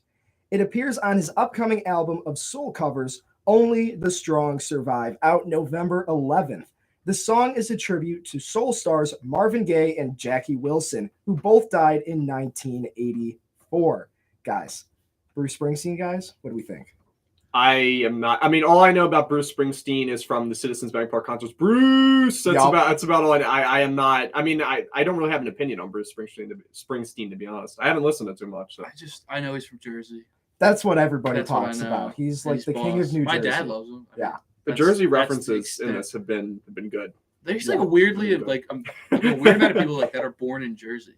It appears on his upcoming album of soul covers, Only the Strong Survive, out November 11th. The song is a tribute to soul stars Marvin Gaye and Jackie Wilson, who both died in 1984. Guys, Bruce Springsteen, guys, what do we think? I am not. I mean, all I know about Bruce Springsteen is from the Citizens Bank Park concerts. Bruce. That's Yup. about all I am not. I mean, I don't really have an opinion on Bruce Springsteen to be honest. I haven't listened to too much. So. I know he's from Jersey. That's what everybody That's what I talks know. about. He's And like the king boss. of New My Jersey. dad loves him. Yeah. The That's- Jersey that's references the in extent. this have been good. There's like Yeah. a weirdly like a weird amount of people like that are born in Jersey.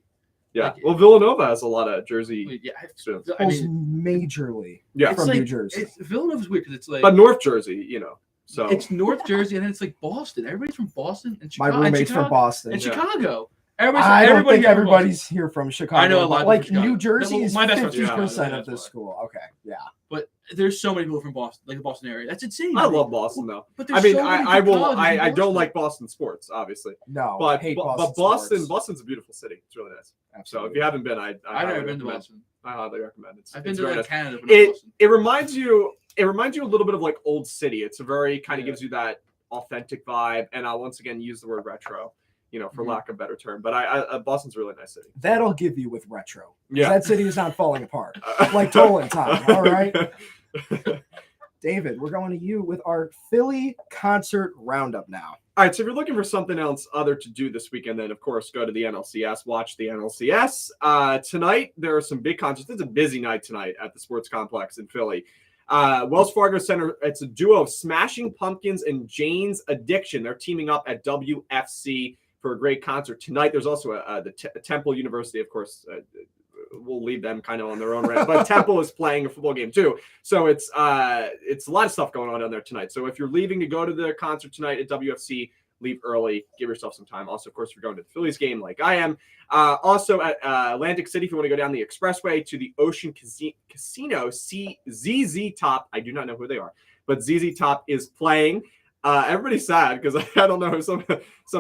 Yeah. Like- Well, Villanova has a lot of Jersey. Yeah, students. I Pulls mean, majorly Yeah. it's from like, New Jersey. Villanova's weird because it's like But North Jersey, So it's North Jersey and then it's like Boston. Everybody's from Boston and My Chicago. roommate's from Boston. And Yeah. Chicago. I don't think here from everybody's here from Chicago. I know a lot of Like people from New Chicago. Jersey is My best friend's from 50% Chicago, of the that's why. school. Okay, yeah. But there's so many people from Boston, like the Boston area. That's insane. I love Boston though. But I there's mean, so many I good will. colleges in I don't Boston. like Boston sports, obviously, No, but hate Boston, sports. Boston's a beautiful city. It's really nice. So Absolutely. if you haven't been, I've highly never been to recommend. Boston. I highly recommend it. I've been It's to very like nice. Canada, but not It Boston. it reminds you. It reminds you a little bit of like Old City. It's a very kind of Yeah. gives you that authentic vibe, and I'll once again use the word retro, for Mhm. lack of a better term. But I Boston's a really nice city. That'll give you with retro. 'Cause Yeah. That city is not falling apart. Like Tolan time, all right? David, we're going to you with our Philly concert roundup now. All right, so if you're looking for something else other to do this weekend, then of course go to the NLCS, watch the NLCS. Tonight there are some big concerts. It's a busy night tonight at the Sports Complex in Philly. Wells Fargo Center. It's a duo of Smashing Pumpkins and Jane's Addiction. They're teaming up at WFC for a great concert tonight. There's also the Temple University, of course. We'll leave them kind of on their own rant, but Temple is playing a football game too. So it's a lot of stuff going on down there tonight. So if you're leaving to go to the concert tonight at WFC, leave early, give yourself some time. Also, of course, if you're going to the Phillies game like I am. Also at Atlantic City, if you want to go down the expressway to the Ocean Casino, see ZZ Top. I do not know who they are, but ZZ Top is playing. Everybody's sad because I don't know who some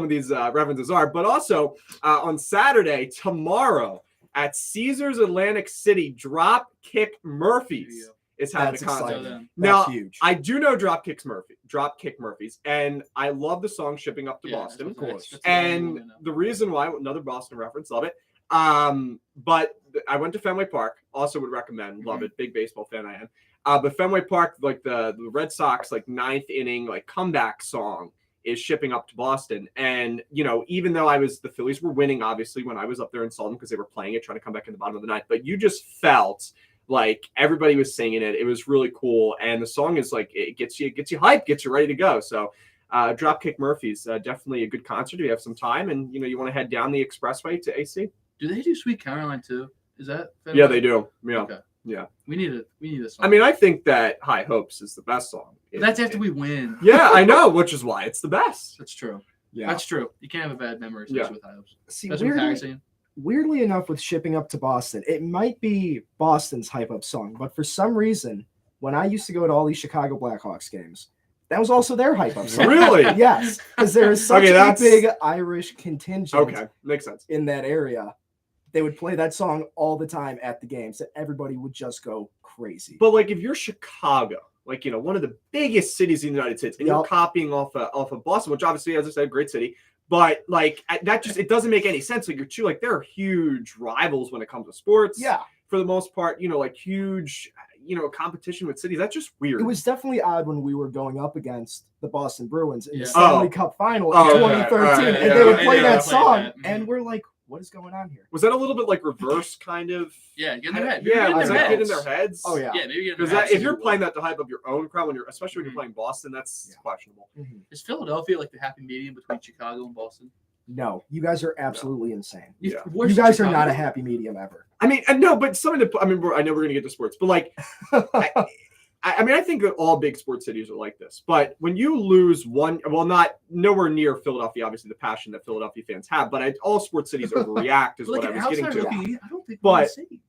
of these references are. But also on Saturday, tomorrow, at Caesars Atlantic City, Dropkick Murphys is having That's a concert. exciting. Now, That's huge. I do know Dropkick Murphys, and I love the song "Shipping Up to Boston." Of course. And the reason why, another Boston reference, love it. But I went to Fenway Park, also would recommend, love it. Big baseball fan I am. But Fenway Park, like the Red Sox, like ninth inning, like comeback song is Shipping Up to Boston. And, even though the Phillies were winning, obviously, when I was up there and saw them because they were playing it, trying to come back in the bottom of the ninth, but you just felt like everybody was singing it. It was really cool. And the song is like, it gets you hyped, gets you ready to go. So Dropkick Murphys, definitely a good concert if you have some time and, you want to head down the expressway to AC. Do they do Sweet Caroline too? Is that? Yeah, they do. Yeah. Okay. Yeah. We need a song. I mean, I think that High Hopes is the best song. That's after we win. Yeah, I know, which is why it's the best. That's true. Yeah. That's true. You can't have a bad memory, especially with High Hopes. See, Especially with Harrison. weirdly enough, with Shipping Up to Boston, it might be Boston's hype up song, but for some reason, when I used to go to all these Chicago Blackhawks games, that was also their hype up song. Really? Yes, because there is such a big Irish contingent Okay, makes sense. in that area. They would play that song all the time at the games, that everybody would just go crazy. But like, if you're Chicago, like one of the biggest cities in the United States, and you're Yup. copying off of Boston, which obviously, as I said, great city, but like that just it doesn't make any sense. Like they're huge rivals when it comes to sports. Yeah, for the most part, like huge, competition with cities. That's just weird. it was definitely odd when we were going up against the Boston Bruins in Yeah. the Stanley Oh. Cup final Oh, in okay. 2013, Alright, and yeah, they would yeah, play yeah, that I played song, that. and we're like, what is going on here? Was that a little bit like reverse kind of? Yeah, get in their head. Yeah, Maybe does get that in get in their their heads? Oh, yeah. Yeah, maybe get in Because their heads. if you're playing that to hype up your own crowd, especially when you're Mhm. playing Boston, that's Yeah. questionable. Is Philadelphia like the happy medium between Chicago and Boston? No, you guys are absolutely insane. Yeah. Where's You guys are Chicago? not a happy medium ever. I mean, no, but something to. I mean, I know we're gonna get to sports, but like, I think that all big sports cities are like this. But when you lose one, well, not nowhere near Philadelphia, obviously the passion that Philadelphia fans have, but all sports cities overreact is But what like I was an getting outsider to. looking in, I don't think But- we're the same.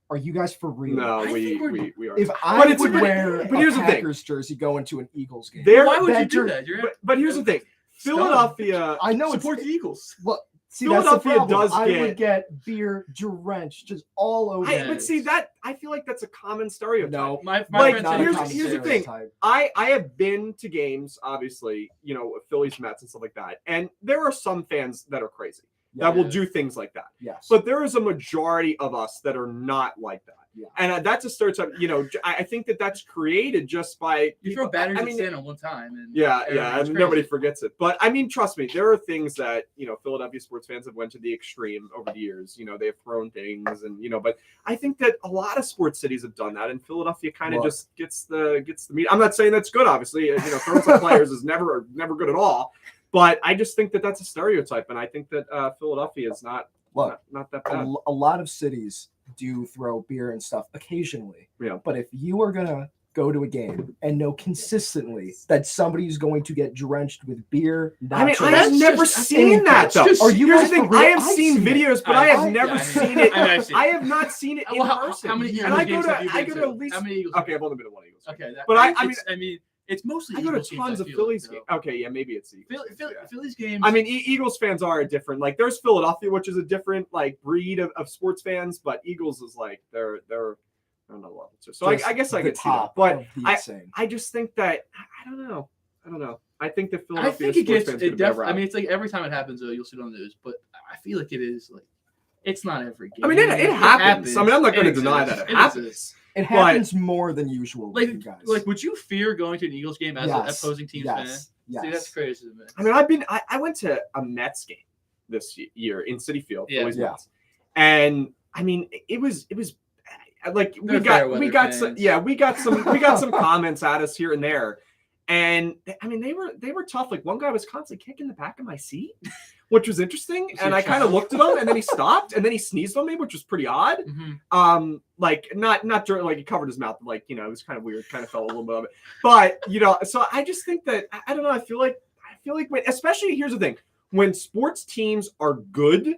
Are you guys for real? No, I think we are. If But I it's- would but- wear but here's a the thing. Packers jersey going to an Eagles game, There- Why would you that do jer- that? You're but here's the thing, Philadelphia. I know it's support the Eagles. well. See, that's the Philadelphia problem. does I get- would get beer drenched just all over. Yeah. But see that I feel like that's a common stereotype. No, My Like, friend not said a here's- common here's the thing. stereotype. I have been to games, obviously, Phillies, Mets, and stuff like that, and there are some fans that are crazy that will do things like that. Yes, But there is a majority of us that are not like that. Yeah. And that's a stereotype. I think that's created just by You throw people- batteries I at mean, stand on one time. And yeah, everyone's and crazy. nobody forgets it. But I mean, trust me, there are things that Philadelphia sports fans have went to the extreme over the years. They've thrown things, and but I think that a lot of sports cities have done that, and Philadelphia kind of Look. just gets the meat. I'm not saying that's good, obviously. Throwing some players is never good at all. But I just think that that's a stereotype, and I think that Philadelphia is not that bad. a lot of cities do throw beer and stuff occasionally. Yeah. But if you are gonna go to a game and know consistently that somebody's going to get drenched with beer? I mean, nachos, I have never seen that though. Are you Here's guys the thing: for real? I have I've seen seen it. videos, but I have I've- never yeah, seen it. I've seen it. I have not seen it in Well, how person. many and I Eagles go games to have you been at to? least. How many Eagles? Okay, I've only been to one Eagles. Okay, But I mean, it's mostly. I go to Eagles games, tons I of feel Phillies like, games. though. Okay, yeah, maybe it's Eagles. Philly, games, Philly, yeah. Phillies games. I mean, Eagles fans are a different. Like, there's Philadelphia, which is a different like breed of sports fans, but Eagles is like they're on another level too. So I guess I the could see that, top but of the insane. I just think that I don't know. I think that I Philadelphia think it sports gets fans it. get a bad I rap. mean, it's like every time it happens, you'll see it on the news. But I feel like it is like it's not every game. I mean, it happens. I mean, I'm not going to deny that it happens. exists. It happens more than usual with you Like, guys. would you fear going to an Eagles game as an opposing team's fan? Yes. See, that's crazy to me. I mean, I went to a Mets game this year in Citi Field, Yeah. Phillies Yeah. Mets, and I mean, it was like we They're fair weather got some fans. we got some comments at us here and there, and I mean they were tough. Like one guy was constantly kicking the back of my seat, which was interesting, Was he and a I kind of child? looked at him, and then he stopped, and then he sneezed on me, which was pretty odd. Like not during, like he covered his mouth, like it was kind of weird, kind of felt a little bit of it, but so I just think that I don't know. I feel like when, especially here's the thing, when sports teams are good,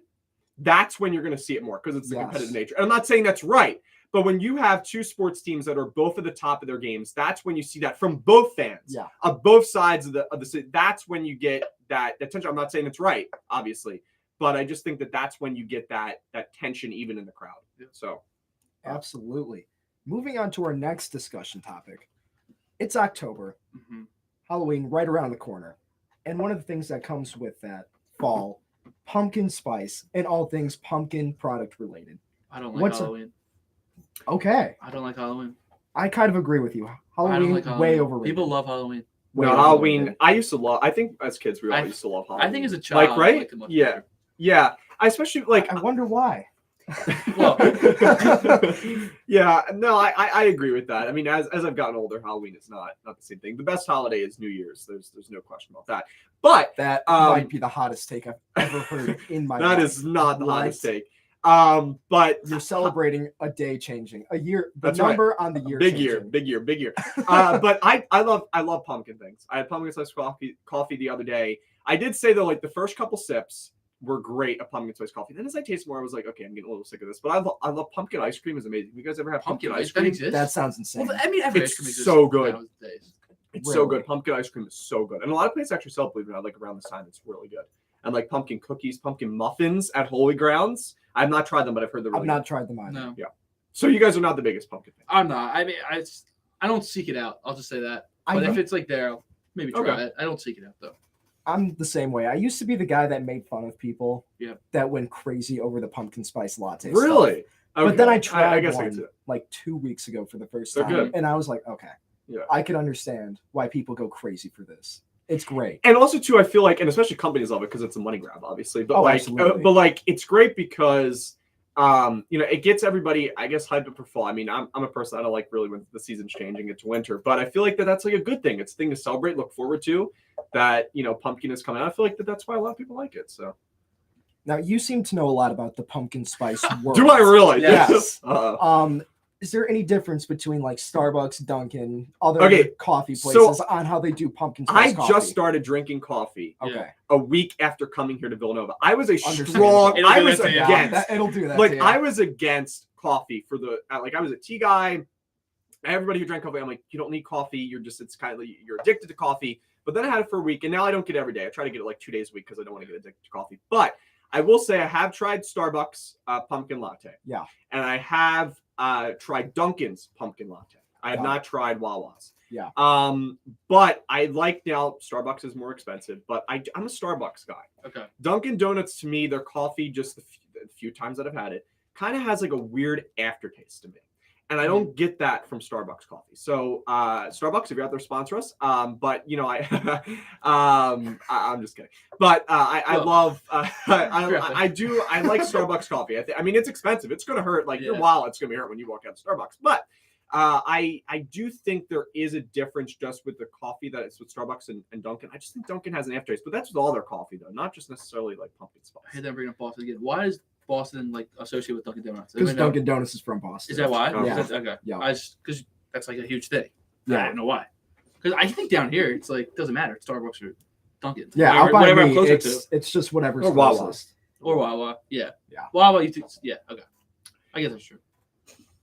that's when you're going to see it more because it's the competitive nature. And I'm not saying that's right, but when you have two sports teams that are both at the top of their games, that's when you see that from both fans of both sides of the city. That's when you get that tension. I'm not saying it's right, obviously, but I just think that that's when you get that tension even in the crowd. So Absolutely. Moving on to our next discussion topic. It's October, Halloween right around the corner. And one of the things that comes with that fall, pumpkin spice, and all things pumpkin product related. I don't like Halloween. Okay. I don't like Halloween. I kind of agree with you. Halloween, I don't like Halloween. way overrated. People love Halloween. Way no, overrated. Halloween. I used to love. I think as kids we all used to love Halloween. I think as a child, like I right, liked it much yeah, better. yeah. I especially like. I wonder why. Well, yeah, no, I agree with that. I mean, as I've gotten older, Halloween is not the same thing. The best holiday is New Year's. There's no question about that. But that might be the hottest take I've ever heard in my life. That is not the hottest take. But you're celebrating a day changing, a year. The That's number on the year. Big changing. big year. But I love pumpkin things. I had pumpkin spice coffee the other day. I did say though, like the first couple sips were great of pumpkin spice coffee. Then as I tasted more, I was like, okay, I'm getting a little sick of this. But I love pumpkin ice cream. Is amazing. You guys ever have pumpkin ice cream? That exists? That sounds insane. Well, I mean, every ice It's cream exists so good. nowadays. It's Really? so good. Pumpkin ice cream is so good. And a lot of places actually sell, believe it or not, like around this time. It's really good. And like pumpkin cookies, pumpkin muffins at Holy Grounds. I've not tried them, but I've heard they're really I've not tried them either. No, Yeah. So you guys are not the biggest pumpkin fans. I'm not. I mean, I don't seek it out. I'll just say that. But if it's like there, I'll maybe try it. I don't seek it out though. I'm the same way. I used to be the guy that made fun of people that went crazy over the pumpkin spice latte. Really? Stuff. But then I I tried guess I one can see it. like 2 weeks ago for the first They're time. good. And I was like, okay, Yeah. I can understand why people go crazy for this. It's great. And also too, I feel like, and especially companies love it because it's a money grab, obviously. But absolutely. It's great because it gets everybody, I guess, hyped up for fall. I mean, I'm a person, I don't like really when the season's changing into winter, but I feel like that's like a good thing. It's a thing to celebrate, look forward to. That pumpkin is coming out. I feel like that's why a lot of people like it. So Now you seem to know a lot about the pumpkin spice world. do I really? Yes. Uh-huh. Is there any difference between like Starbucks, Dunkin', other coffee so places on how they do pumpkin spice I coffee? just started drinking coffee Okay. a week after coming here to Villanova. I was Understandable. I was against. It'll do that. Like to you. I was against coffee for the I was a tea guy. Everybody who drank coffee, I'm like, you don't need coffee. You're addicted to coffee. But then I had it for a week, and now I don't get it every day. I try to get it like 2 days a week because I don't want to get addicted to coffee. But I will say I have tried Starbucks pumpkin latte. Yeah. And I have tried Dunkin's pumpkin latte. I have not tried Wawa's. Yeah. But I like now Starbucks is more expensive, but I'm a Starbucks guy. Okay. Dunkin' Donuts to me, their coffee, just the few times that I've had it, kind of has like a weird aftertaste to me. And I don't get that from Starbucks coffee. So Starbucks, if you're out there, sponsor us. But I'm just kidding. But I love I like Starbucks coffee. I mean, it's expensive. It's gonna hurt. Like your wallet's gonna be hurt when you walk out of Starbucks. But I do think there is a difference just with the coffee that it's with Starbucks and Dunkin'. I just think Dunkin' has an aftertaste, but that's with all their coffee though, not just necessarily like pumpkin spice. I hate that bringing up Boston again. Why is Boston like associated with Dunkin' Donuts? Because Dunkin' Donuts is from Boston. Is that why? Yeah. Okay. Yeah. Because that's like a huge thing. I don't know why. Because I think down here it's like doesn't matter. It's Starbucks or Dunkin'. Yeah, whatever, out by whatever me, I'm closer to. it's just whatever's Or Wawa. closest. Or Wawa. Yeah. Yeah. Wawa. You think? Yeah. Okay. I guess that's true.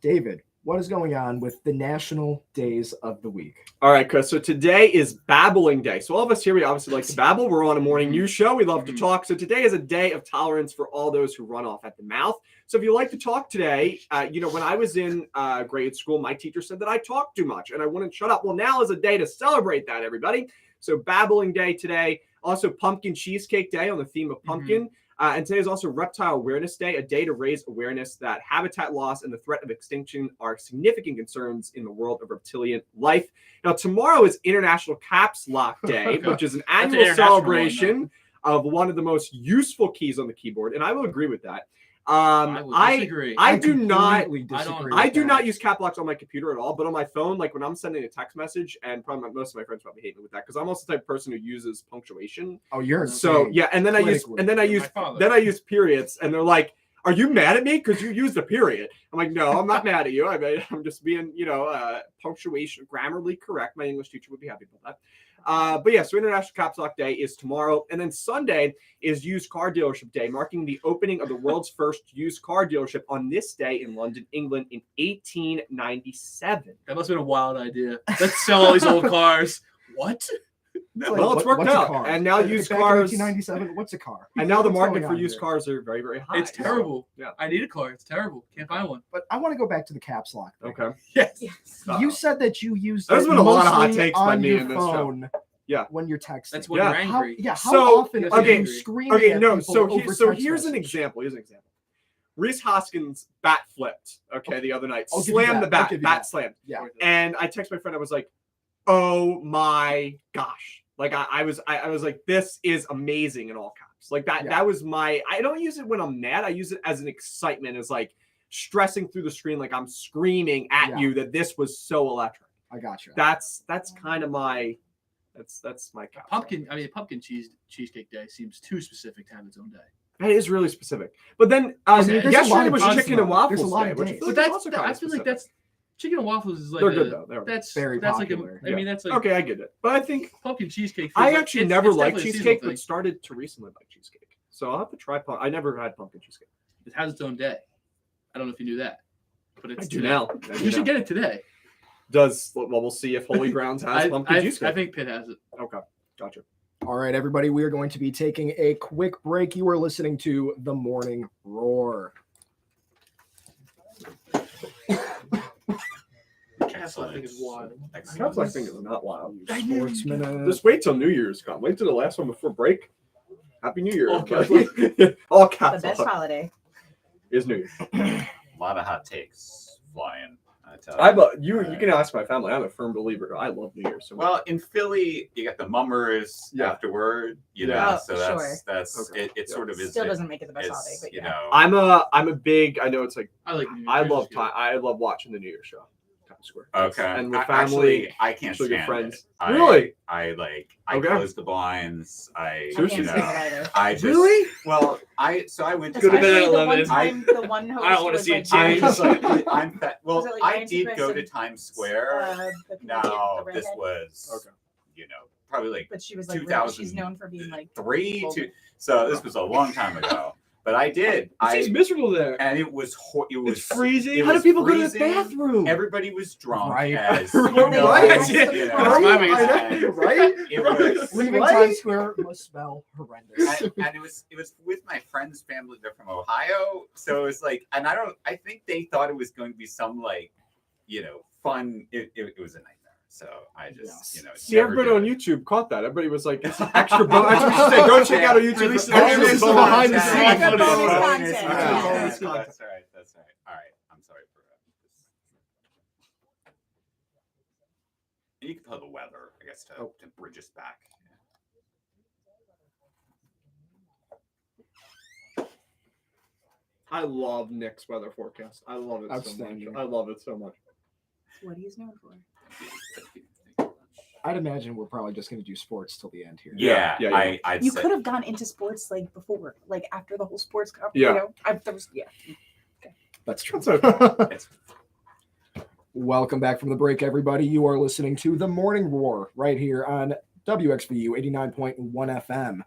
David, what is going on with the national days of the week? All right, Chris. So today is Babbling Day. So all of us here, we obviously like to babble. We're on a morning news show. We love to talk. So today is a day of tolerance for all those who run off at the mouth. So if you like to talk today, when I was in grade school, my teacher said that I talked too much and I wouldn't shut up. Well, now is a day to celebrate that, everybody. So Babbling Day today. Also Pumpkin Cheesecake Day on the theme of pumpkin. And today is also Reptile Awareness Day, a day to raise awareness that habitat loss and the threat of extinction are significant concerns in the world of reptilian life. Now, tomorrow is International Caps Lock Day, which is an annual celebration of one of the most useful keys on the keyboard. And I will agree with that. I disagree. I do not use cap locks on my computer at all, but on my phone, like when I'm sending a text message, and probably most of my friends probably hate me with that because I'm also the type of person who uses punctuation. Oh, you're so insane. yeah, and then I use periods, and they're like, "Are you mad at me because you used a period?" I'm like, "No, I'm not mad at you. I'm just being, punctuation, grammarly correct." My English teacher would be happy about that. But yeah, so International Caps Lock Day is tomorrow. And then Sunday is Used Car Dealership Day, marking the opening of the world's first used car dealership on this day in London, England in 1897. That must have been a wild idea. Let's sell all these old cars. What? Well, it's worked out. And now used cars. 1997. What's a car? And now the What's market going for on used here? cars are very, very high. It's terrible. Yeah. I need a car. It's terrible. Can't buy one. But I want to go back to the caps lock thing. Okay. Yes. You said that you used There's it been a lot of hot mostly takes by on me your in this show. phone. Yeah. When you're texting. That's when you're angry. How So, often okay, are you screaming at people over text here's an message? example. Reese Hoskins bat flipped, the other night. I'll give you Slammed the that. I'll bat. give you Bat that. slammed. Yeah. And I texted my friend, I was like, oh my gosh. Like I was like, this is amazing in all caps. Like that, Yeah. that was I don't use it when I'm mad. I use it as an excitement, as like stressing through the screen, like I'm screaming at you that this was so electric. I got you. That's kind of my that's my cap. Pumpkin cheesecake day seems too specific to have its own day. That is really specific. But then there's a lot yesterday of was days, chicken though. and waffles There's a lot day, of which days. I But feel like I feel like that's chicken and waffles is like they're good though. They're that's very that's popular. like I mean that's like okay, I get it. But I think pumpkin cheesecake. I feels like- actually it's never liked definitely a cheesecake, seasonal but thing. started to recently like cheesecake. So I'll have to try. I never had pumpkin cheesecake. It has its own day. I don't know if you knew that, but it's I do today. now. You should get it today. We'll see if Holy Grounds has pumpkin cheesecake. I think Pitt has it. Okay, gotcha. All right, everybody, we are going to be taking a quick break. You are listening to The Morning Roar. Castle, I think is wild. Caps Lock thing is not wild. Sports Minute. Just wait till New Year's come. Wait till the last one before break. Happy New Year. All everybody. All The Caps best Lock holiday. is New Year. A lot of hot takes flying. I tell you. You can ask my family. I'm a firm believer. I love New Year so much. Well, in Philly, you got the mummers afterward, Yeah. so sure. that's Okay. it. Sort of is. Still doesn't make it the best it's, holiday, but you yeah. know, I'm a big. I know it's like I like. New I Year's love is time. I love watching the New Year show. Times Square. okay. And with Actually, family, I can't so your stand friends. it. I Really? I Okay. close the blinds. I Seriously? can't stand it either. I just Really? well, I went to Good to bed at Especially the one 11. time the one host I don't wanna was see like, it change. Well, Was it like I Ryan did go to Seacrest Times Square. the comedian, Now the this redhead? was, Okay. probably like But she was like, 2000 she's known for being like, 3 Golden. to. So this was a long time ago. But I did. She's miserable there. And it was It's freezing. it How do was people go to the freezing. bathroom? Everybody was drunk. Right. As, Right. you know, Right. as, you know, Right. and Right? It was. Leaving Right? Times Square must smell horrendous. And it was with my friend's family. They're from Ohio, so it was like, and I think they thought it was going to be some fun. It was a nightmare. So I just See, everybody on YouTube caught that. Everybody was like, "It's an extra bonus." That's what she said. Go check out our YouTube. Release It's the extra bonus bonus. behind the Yeah. scenes. Extra bonus Bonus content. content. Yeah. That's right. That's right. All right. I'm sorry for this. You can tell the weather, I guess, to bridge us back. I love Nick's weather forecast. I love it so much. Outstanding. I love it so much. what he's known for. I'd imagine we're probably just going to do sports till the end here. Yeah, Yeah. I'd You say. could have gone into sports like before, like after the whole sports cup. Yeah. You know, there was, That's true. That's okay. It's, Welcome back from the break, everybody. You are listening to The Morning Roar right here on WXVU 89.1 FM.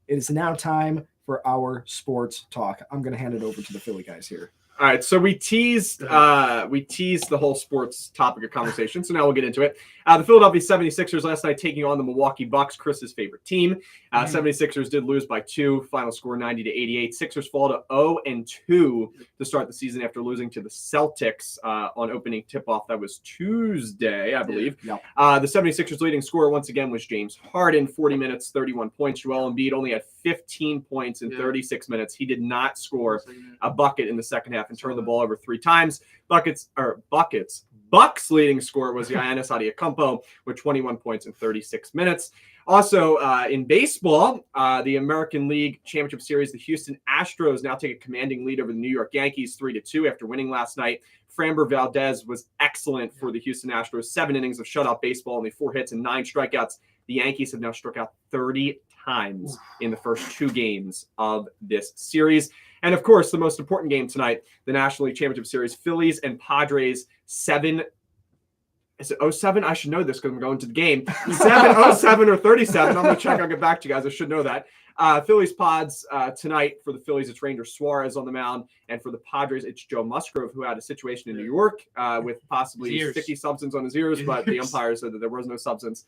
It is now time for our sports talk. I'm going to hand it over to the Philly guys here. All right, so we teased the whole sports topic of conversation, so now we'll get into it. The Philadelphia 76ers last night taking on the Milwaukee Bucks, Chris's favorite team. 76ers did lose by 2, final score 90-88. Sixers fall to 0-2 to start the season after losing to the Celtics on opening tip-off. That was Tuesday, I believe. Yep. The 76ers leading scorer once again was James Harden, 40 minutes, 31 points. Joel Embiid only had 15 points in 36 minutes. He did not score a bucket in the second half and turned the ball over 3 times. Bucks leading scorer was Giannis Antetokounmpo with 21 points in 36 minutes. Also, in baseball, the American League Championship Series, the Houston Astros now take a commanding lead over the New York Yankees 3-2 after winning last night. Framber Valdez was excellent for the Houston Astros. 7 innings of shutout baseball, only 4 hits and 9 strikeouts. The Yankees have now struck out 30 times in the first 2 games of this series. And, of course, the most important game tonight, the National League Championship Series, Phillies and Padres, 7. Is it 07? I should know this because I'm going to the game. 7-07 or 37. I'm going to check. I'll get back to you guys. I should know that. Phillies Pods tonight. For the Phillies, it's Ranger Suarez on the mound. And for the Padres, it's Joe Musgrove, who had a situation in New York with possibly sticky substance on his ears, but the umpire said that there was no substance.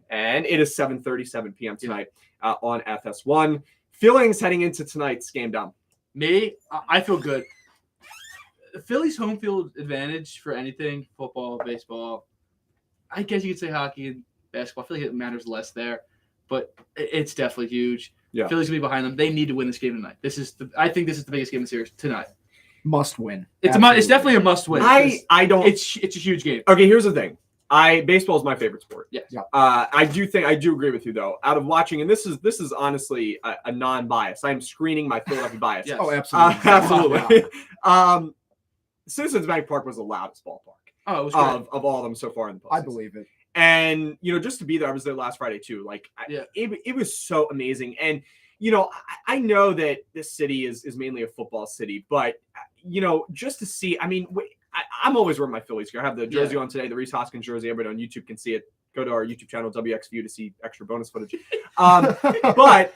And it is 7:37 p.m. tonight on FS1. Feelings heading into tonight's game, Dom? Me, I feel good. The Phillies' home field advantage for anything, football, baseball, I guess you could say hockey and basketball. I feel like it matters less there, but it's definitely huge. Yeah. Phillies going to be behind them. They need to win this game tonight. I think this is the biggest game in the series tonight. Must win. It's definitely a must win. I don't. It's a huge game. Okay, here's the thing. Baseball is my favorite sport. Yes. Yeah. I do agree with you though. Out of watching, and this is honestly a non-bias. I'm screening my Philadelphia bias. Yes. Oh, absolutely. Absolutely. Citizens Bank Park was the loudest ballpark Oh, it was great. of all of them so far in the postseason. I believe it. And just to be there, I was there last Friday too. Like, it was so amazing. And I know that this city is mainly a football city, but just to see, I mean. I'm always wearing my Phillies gear. I have the jersey on today, the Reese Hoskins jersey. Everybody on YouTube can see it. Go to our YouTube channel, WXVU, to see extra bonus footage. But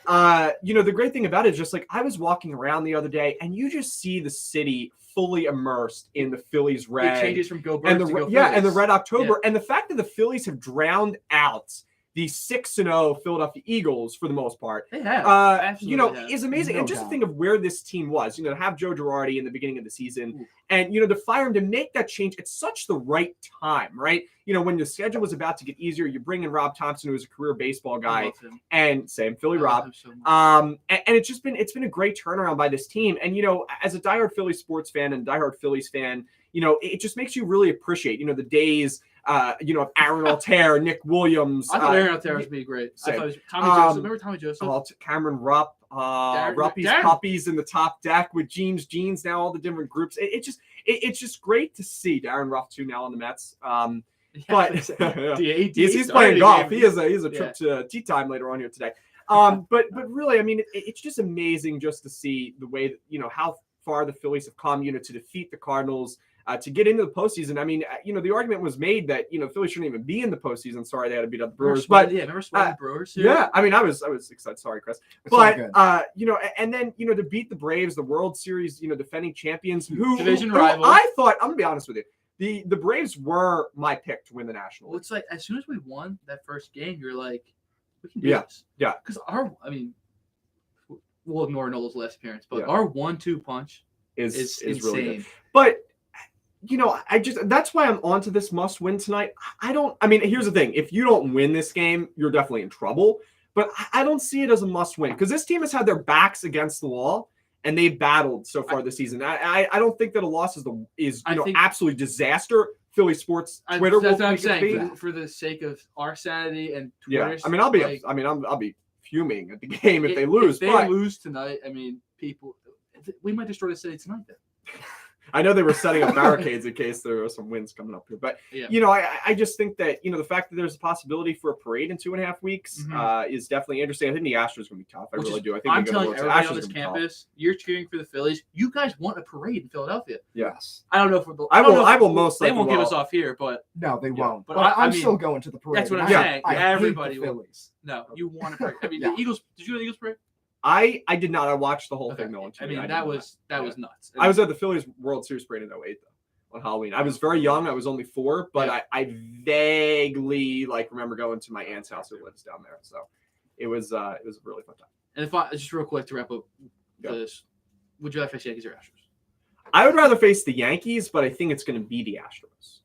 the great thing about it is just like I was walking around the other day, and you just see the city fully immersed in the Phillies red. It changes from Go Birds and to Go Phillies. and the Red October, Yeah. and the fact that the Phillies have drowned out the 6-0 Philadelphia Eagles for the most part. They have. Absolutely have. Is amazing. No and just doubt. to think of where this team was, to have Joe Girardi in the beginning of the season and, to fire him, to make that change at such the right time, right? When the schedule was about to get easier, you bring in Rob Thompson, who is a career baseball I guy, love him. and same Philly I love Rob. him so much. And it's been a great turnaround by this team. And, as a diehard Phillies sports fan and diehard Phillies fan, it just makes you really appreciate, the days, of Aaron Altair, Nick Williams. I thought Aaron Altair was being great. I same. thought it was Tommy Joseph. Remember Tommy Joseph? Cameron Rupp, Ruppy's Darren. Puppies in the top deck with Jeans, now all the different groups. It's just great to see Darren Ruff too now on the Mets. But he's playing golf. He has a trip to tea time later on here today. But really, I mean, it's just amazing just to see the way that, how far the Phillies have come, to defeat the Cardinals. To get into the postseason, I mean, the argument was made that Philly shouldn't even be in the postseason. Sorry, they had to beat up the Brewers. Remember sweating Brewers? Yeah, I mean, I was excited. Sorry, Chris. It's all But good. and then to beat the Braves, the World Series, defending champions, who Division who rival. I thought, I'm gonna be honest with you, the Braves were my pick to win the National Well, League. it's like as soon as we won that first game, you're like, we can do this. Yeah. Because we'll ignore Noel's last appearance, but Yeah. our 1-2 punch Is is really good. insane. But that's why I'm onto this must win tonight. Here's the thing. If you don't win this game, you're definitely in trouble. But I don't see it as a must win because this team has had their backs against the wall and they've battled so far this season. I don't think that a loss is absolutely disaster. Philly sports Twitter That's will what I'm make it be. saying. For the sake of our sanity and Yeah, Twitter's, I'll be fuming at the game if they lose. If they but lose tonight, people, we might destroy the city tonight. Then I know they were setting up barricades in case there were some winds coming up here. But, Yeah. I just think that, the fact that there's a possibility for a parade in 2.5 weeks is definitely interesting. I think the Astros are going to be tough. I really do. I think I'm they go to telling World everybody Series. on Astros this are gonna be tough. campus, you're cheering for the Phillies. You guys want a parade in Philadelphia. Yes. I don't know if we're. I don't know will if- most They likely won't give will. us off here, but No, they won't. But But I I'm mean, still going to the parade. that's what I'm and saying. I hate Everybody the will. Phillies. no, you want a parade. I mean, Yeah. the Eagles. Did you go to the Eagles parade? I did not. I watched the whole Okay. thing. No one. I mean, did that not. was nuts. I was at the Phillies World Series parade in 2008 though, on Halloween. I was very young. I was only 4, but Yeah. I vaguely remember going to my aunt's house who lives down there. So it was a really fun time. And if I just real quick to wrap up Yeah. this, would you rather face Yankees or Astros? I would rather face the Yankees, but I think it's going to be the Astros.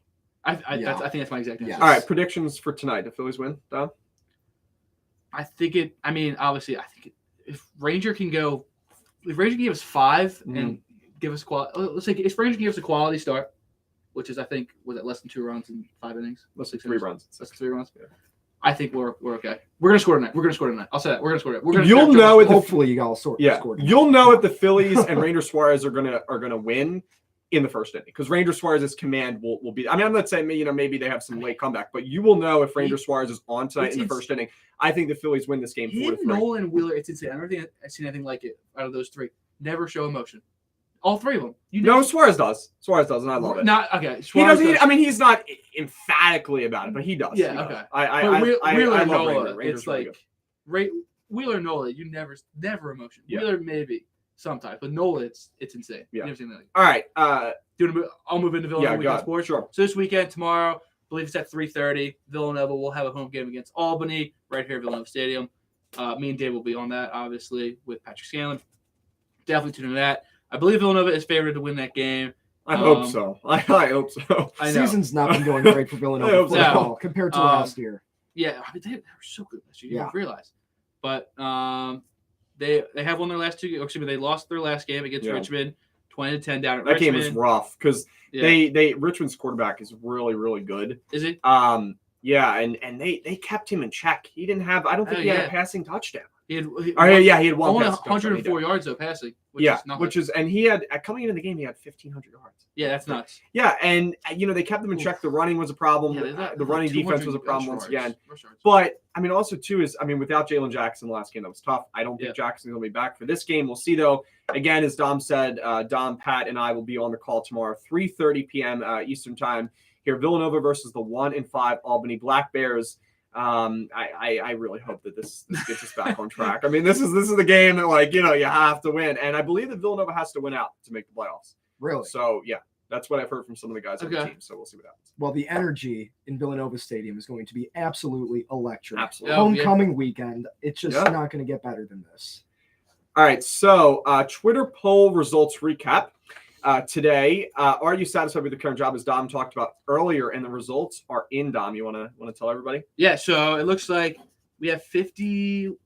I Yeah. think that's my exact answer. Yes. All right, predictions for tonight. The Phillies win, Dom? I think it. I mean, obviously, I think if Ranger can go, if Ranger can give us 5 and give us let's say if Ranger can give us a quality start, which is I think was it less than 2 runs in 5 innings, Less than 6 3 innings? runs. Less than 3 runs. I think we're okay. We're gonna score tonight. I'll say that we're gonna score it. We're gonna You'll start know Jones- at the Hopefully, you all sort. Yeah, scored. you'll know if the Phillies and Ranger Suarez are gonna win in the first inning because Ranger Suarez's command will be. I mean, I'm not saying maybe they have some late comeback, but you will know if Ranger Suarez is on tonight in the first inning. I think the Phillies win this game 4-3. Nolan and Wheeler, it's insane. I don't think I've seen anything like it out of those 3. Never show emotion. All 3 of them. No, Suarez does. Suarez does, and I love it. Not okay. He Suarez does. does. I mean, he's not emphatically about it, but he does. Yeah, He does. okay. I But Wheeler love and Nola, Ranger. Ranger's it's really like good. Wheeler and Nola, you never emotion. Yeah. Wheeler maybe sometimes, but Nola, it's insane. Yeah. You never seen that. All right. I'll move into Villanova Yeah, go weekend ahead. sports. Sure. So this weekend, tomorrow, I believe it's at 3:30. Villanova will have a home game against Albany right here at Villanova Stadium. Me and Dave will be on that, obviously, with Patrick Scanlon. Definitely tune into that. I believe Villanova is favored to win that game. I hope so. I hope so. I know. Season's not been going great for I Villanova hope so. football compared to last year. Yeah, I mean, they were so good last year. You Yeah. don't realize. But they have won their last 2 games. Excuse me, they lost their last game against Yeah. Richmond, 20-10 down at That Richmond. game was rough because Yeah. Richmond's quarterback is really, really good. Is it? Yeah, and they kept him in check. He didn't have. I don't think Oh, he had a yeah. passing touchdown. He had, He had one. only passing touchdown, he 104 did. yards though passing. Which Yeah, is nothing. which is, and he had coming into the game, he had 1,500 yards. Yeah, that's nuts. Yeah, and they kept them in check. The running was a problem. Yeah, The running 200 defense was a problem once rush again. yards. But I mean, also too is without Jalen Jackson last game, that was tough. I don't think Yeah. Jackson's gonna be back for this game. We'll see though. Again, as Dom said, Dom, Pat, and I will be on the call tomorrow, 3:30 p.m. Eastern time. Here, Villanova versus the 1-5 Albany Black Bears. I really hope that this gets us back on track. I mean, this is the game that you have to win, and I believe that Villanova has to win out to make the playoffs. Really? So yeah, that's what I've heard from some of the guys on the Okay. team. So we'll see what happens. Well, the energy in Villanova Stadium is going to be absolutely electric. Absolutely. Yeah. Homecoming weekend. It's just Yeah. not going to get better than this. All right, so Twitter poll results recap. Today, are you satisfied with the current job, as Dom talked about earlier, and the results are in. Dom, you want to tell everybody? Yeah, so it looks like we have 57%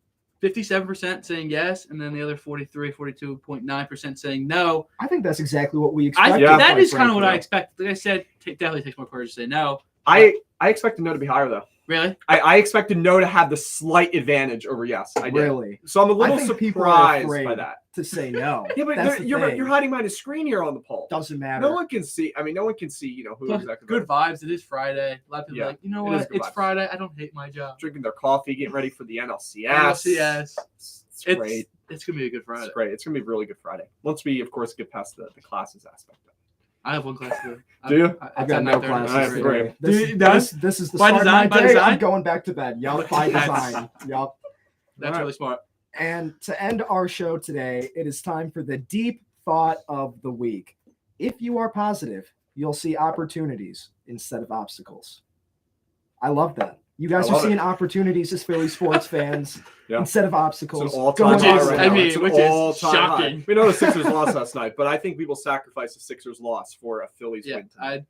saying yes, and then the other 42.9% saying no. I think that's exactly what we expected. Yeah. That quite is kind of what I frankly. expected. Like I said, definitely takes more courage to say no. I expected no to be higher though. Really? I expected no to have the slight advantage over yes. I did. Really? So I'm a little think people are surprised afraid by that. to say no. Yeah, but That's the you're thing. hiding behind a screen here on the poll. Doesn't matter. No one can see. I mean, no one can see. Who Plus, exactly. good vibes. It is Friday. A lot of people Yeah, are like, you know it is what? good It's vibes. Friday. I don't hate my job. Drinking their coffee, getting ready for the NLCS. NLCS. It's great. It's gonna be a good Friday. It's great. It's gonna be a really good Friday. Once we, of course, get past the classes aspect of it. I have one class to do. Do you? I've got no classes Alright, today. great. This is the By start design, of by my day. design? I'm going back to bed. Yup, by That's- design. Yup. That's Alright. really smart. And to end our show today, it is time for the deep thought of the week. If you are positive, you'll see opportunities instead of obstacles. I love that. You guys I are love seeing it. opportunities as Philly sports fans Yeah. instead of It's obstacles. an all-time Going high on right right now. now. It's an which is all-time high. shocking. We know the Sixers lost last night, but I think we will sacrifice the Sixers loss for a Phillies Yeah, win tonight.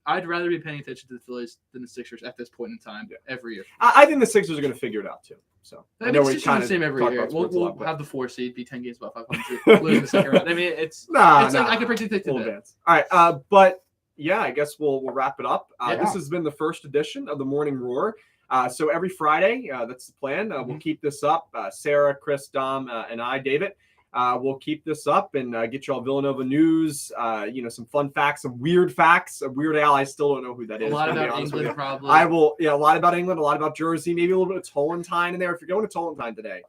I'd rather be paying attention to the Phillies than the Sixers at this point in time every year. I think the Sixers are going to figure it out too. So I mean, we it's just the same every talk year. about We'll, sports a lot, we'll but- have the 4 seed, be 10 games above 500, lose in the second round. I mean, it's Nah, like nah. I can predict it Full today. advance. All right, but yeah, I guess we'll wrap it up. Yeah. This has been the first edition of the Morning Roar. So every Friday, that's the plan. We'll keep this up. Sarah, Chris, Dom, and I, David. we'll keep this up and get you all Villanova news. Some fun facts, some weird facts. A Weird Al, I still don't know who that A is. lot to be about honest with England, you. probably. I will, a lot about England, a lot about Jersey, maybe a little bit of Tollentine in there. If you're going to Tollentine today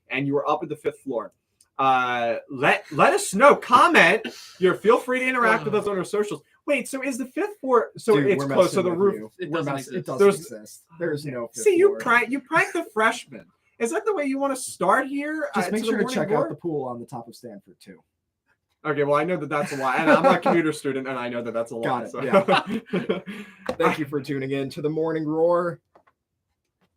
and you were up at the 5th floor, let us know. Comment. Feel free to interact with us on our socials. Wait, so is the 5th floor? So Dude, it's we're close. So messing the with roof. you. It We're doesn't messing- exist. It doesn't There's- exist. There's no. Fifth See, you floor. prank the freshmen. Is that the way you want to start here? Just make the sure to morning check roar? out the pool on the top of Stanford too. Okay, well, I know that that's a lie. And I'm a commuter student, and I know that that's a lie. Got it, So. yeah. Thank you for tuning in to the Morning Roar.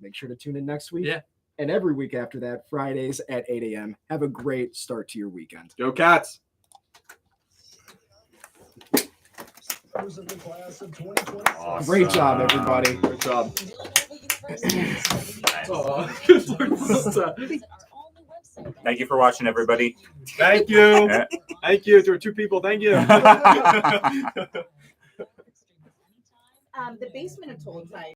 Make sure to tune in next week. Yeah. And every week after that, Fridays at 8 a.m. Have a great start to your weekend. Go Cats. Awesome. Great job, everybody. Good job. Thank you for watching, everybody. Thank you. Thank you. There were 2 people. Thank you. The basement of Tollentine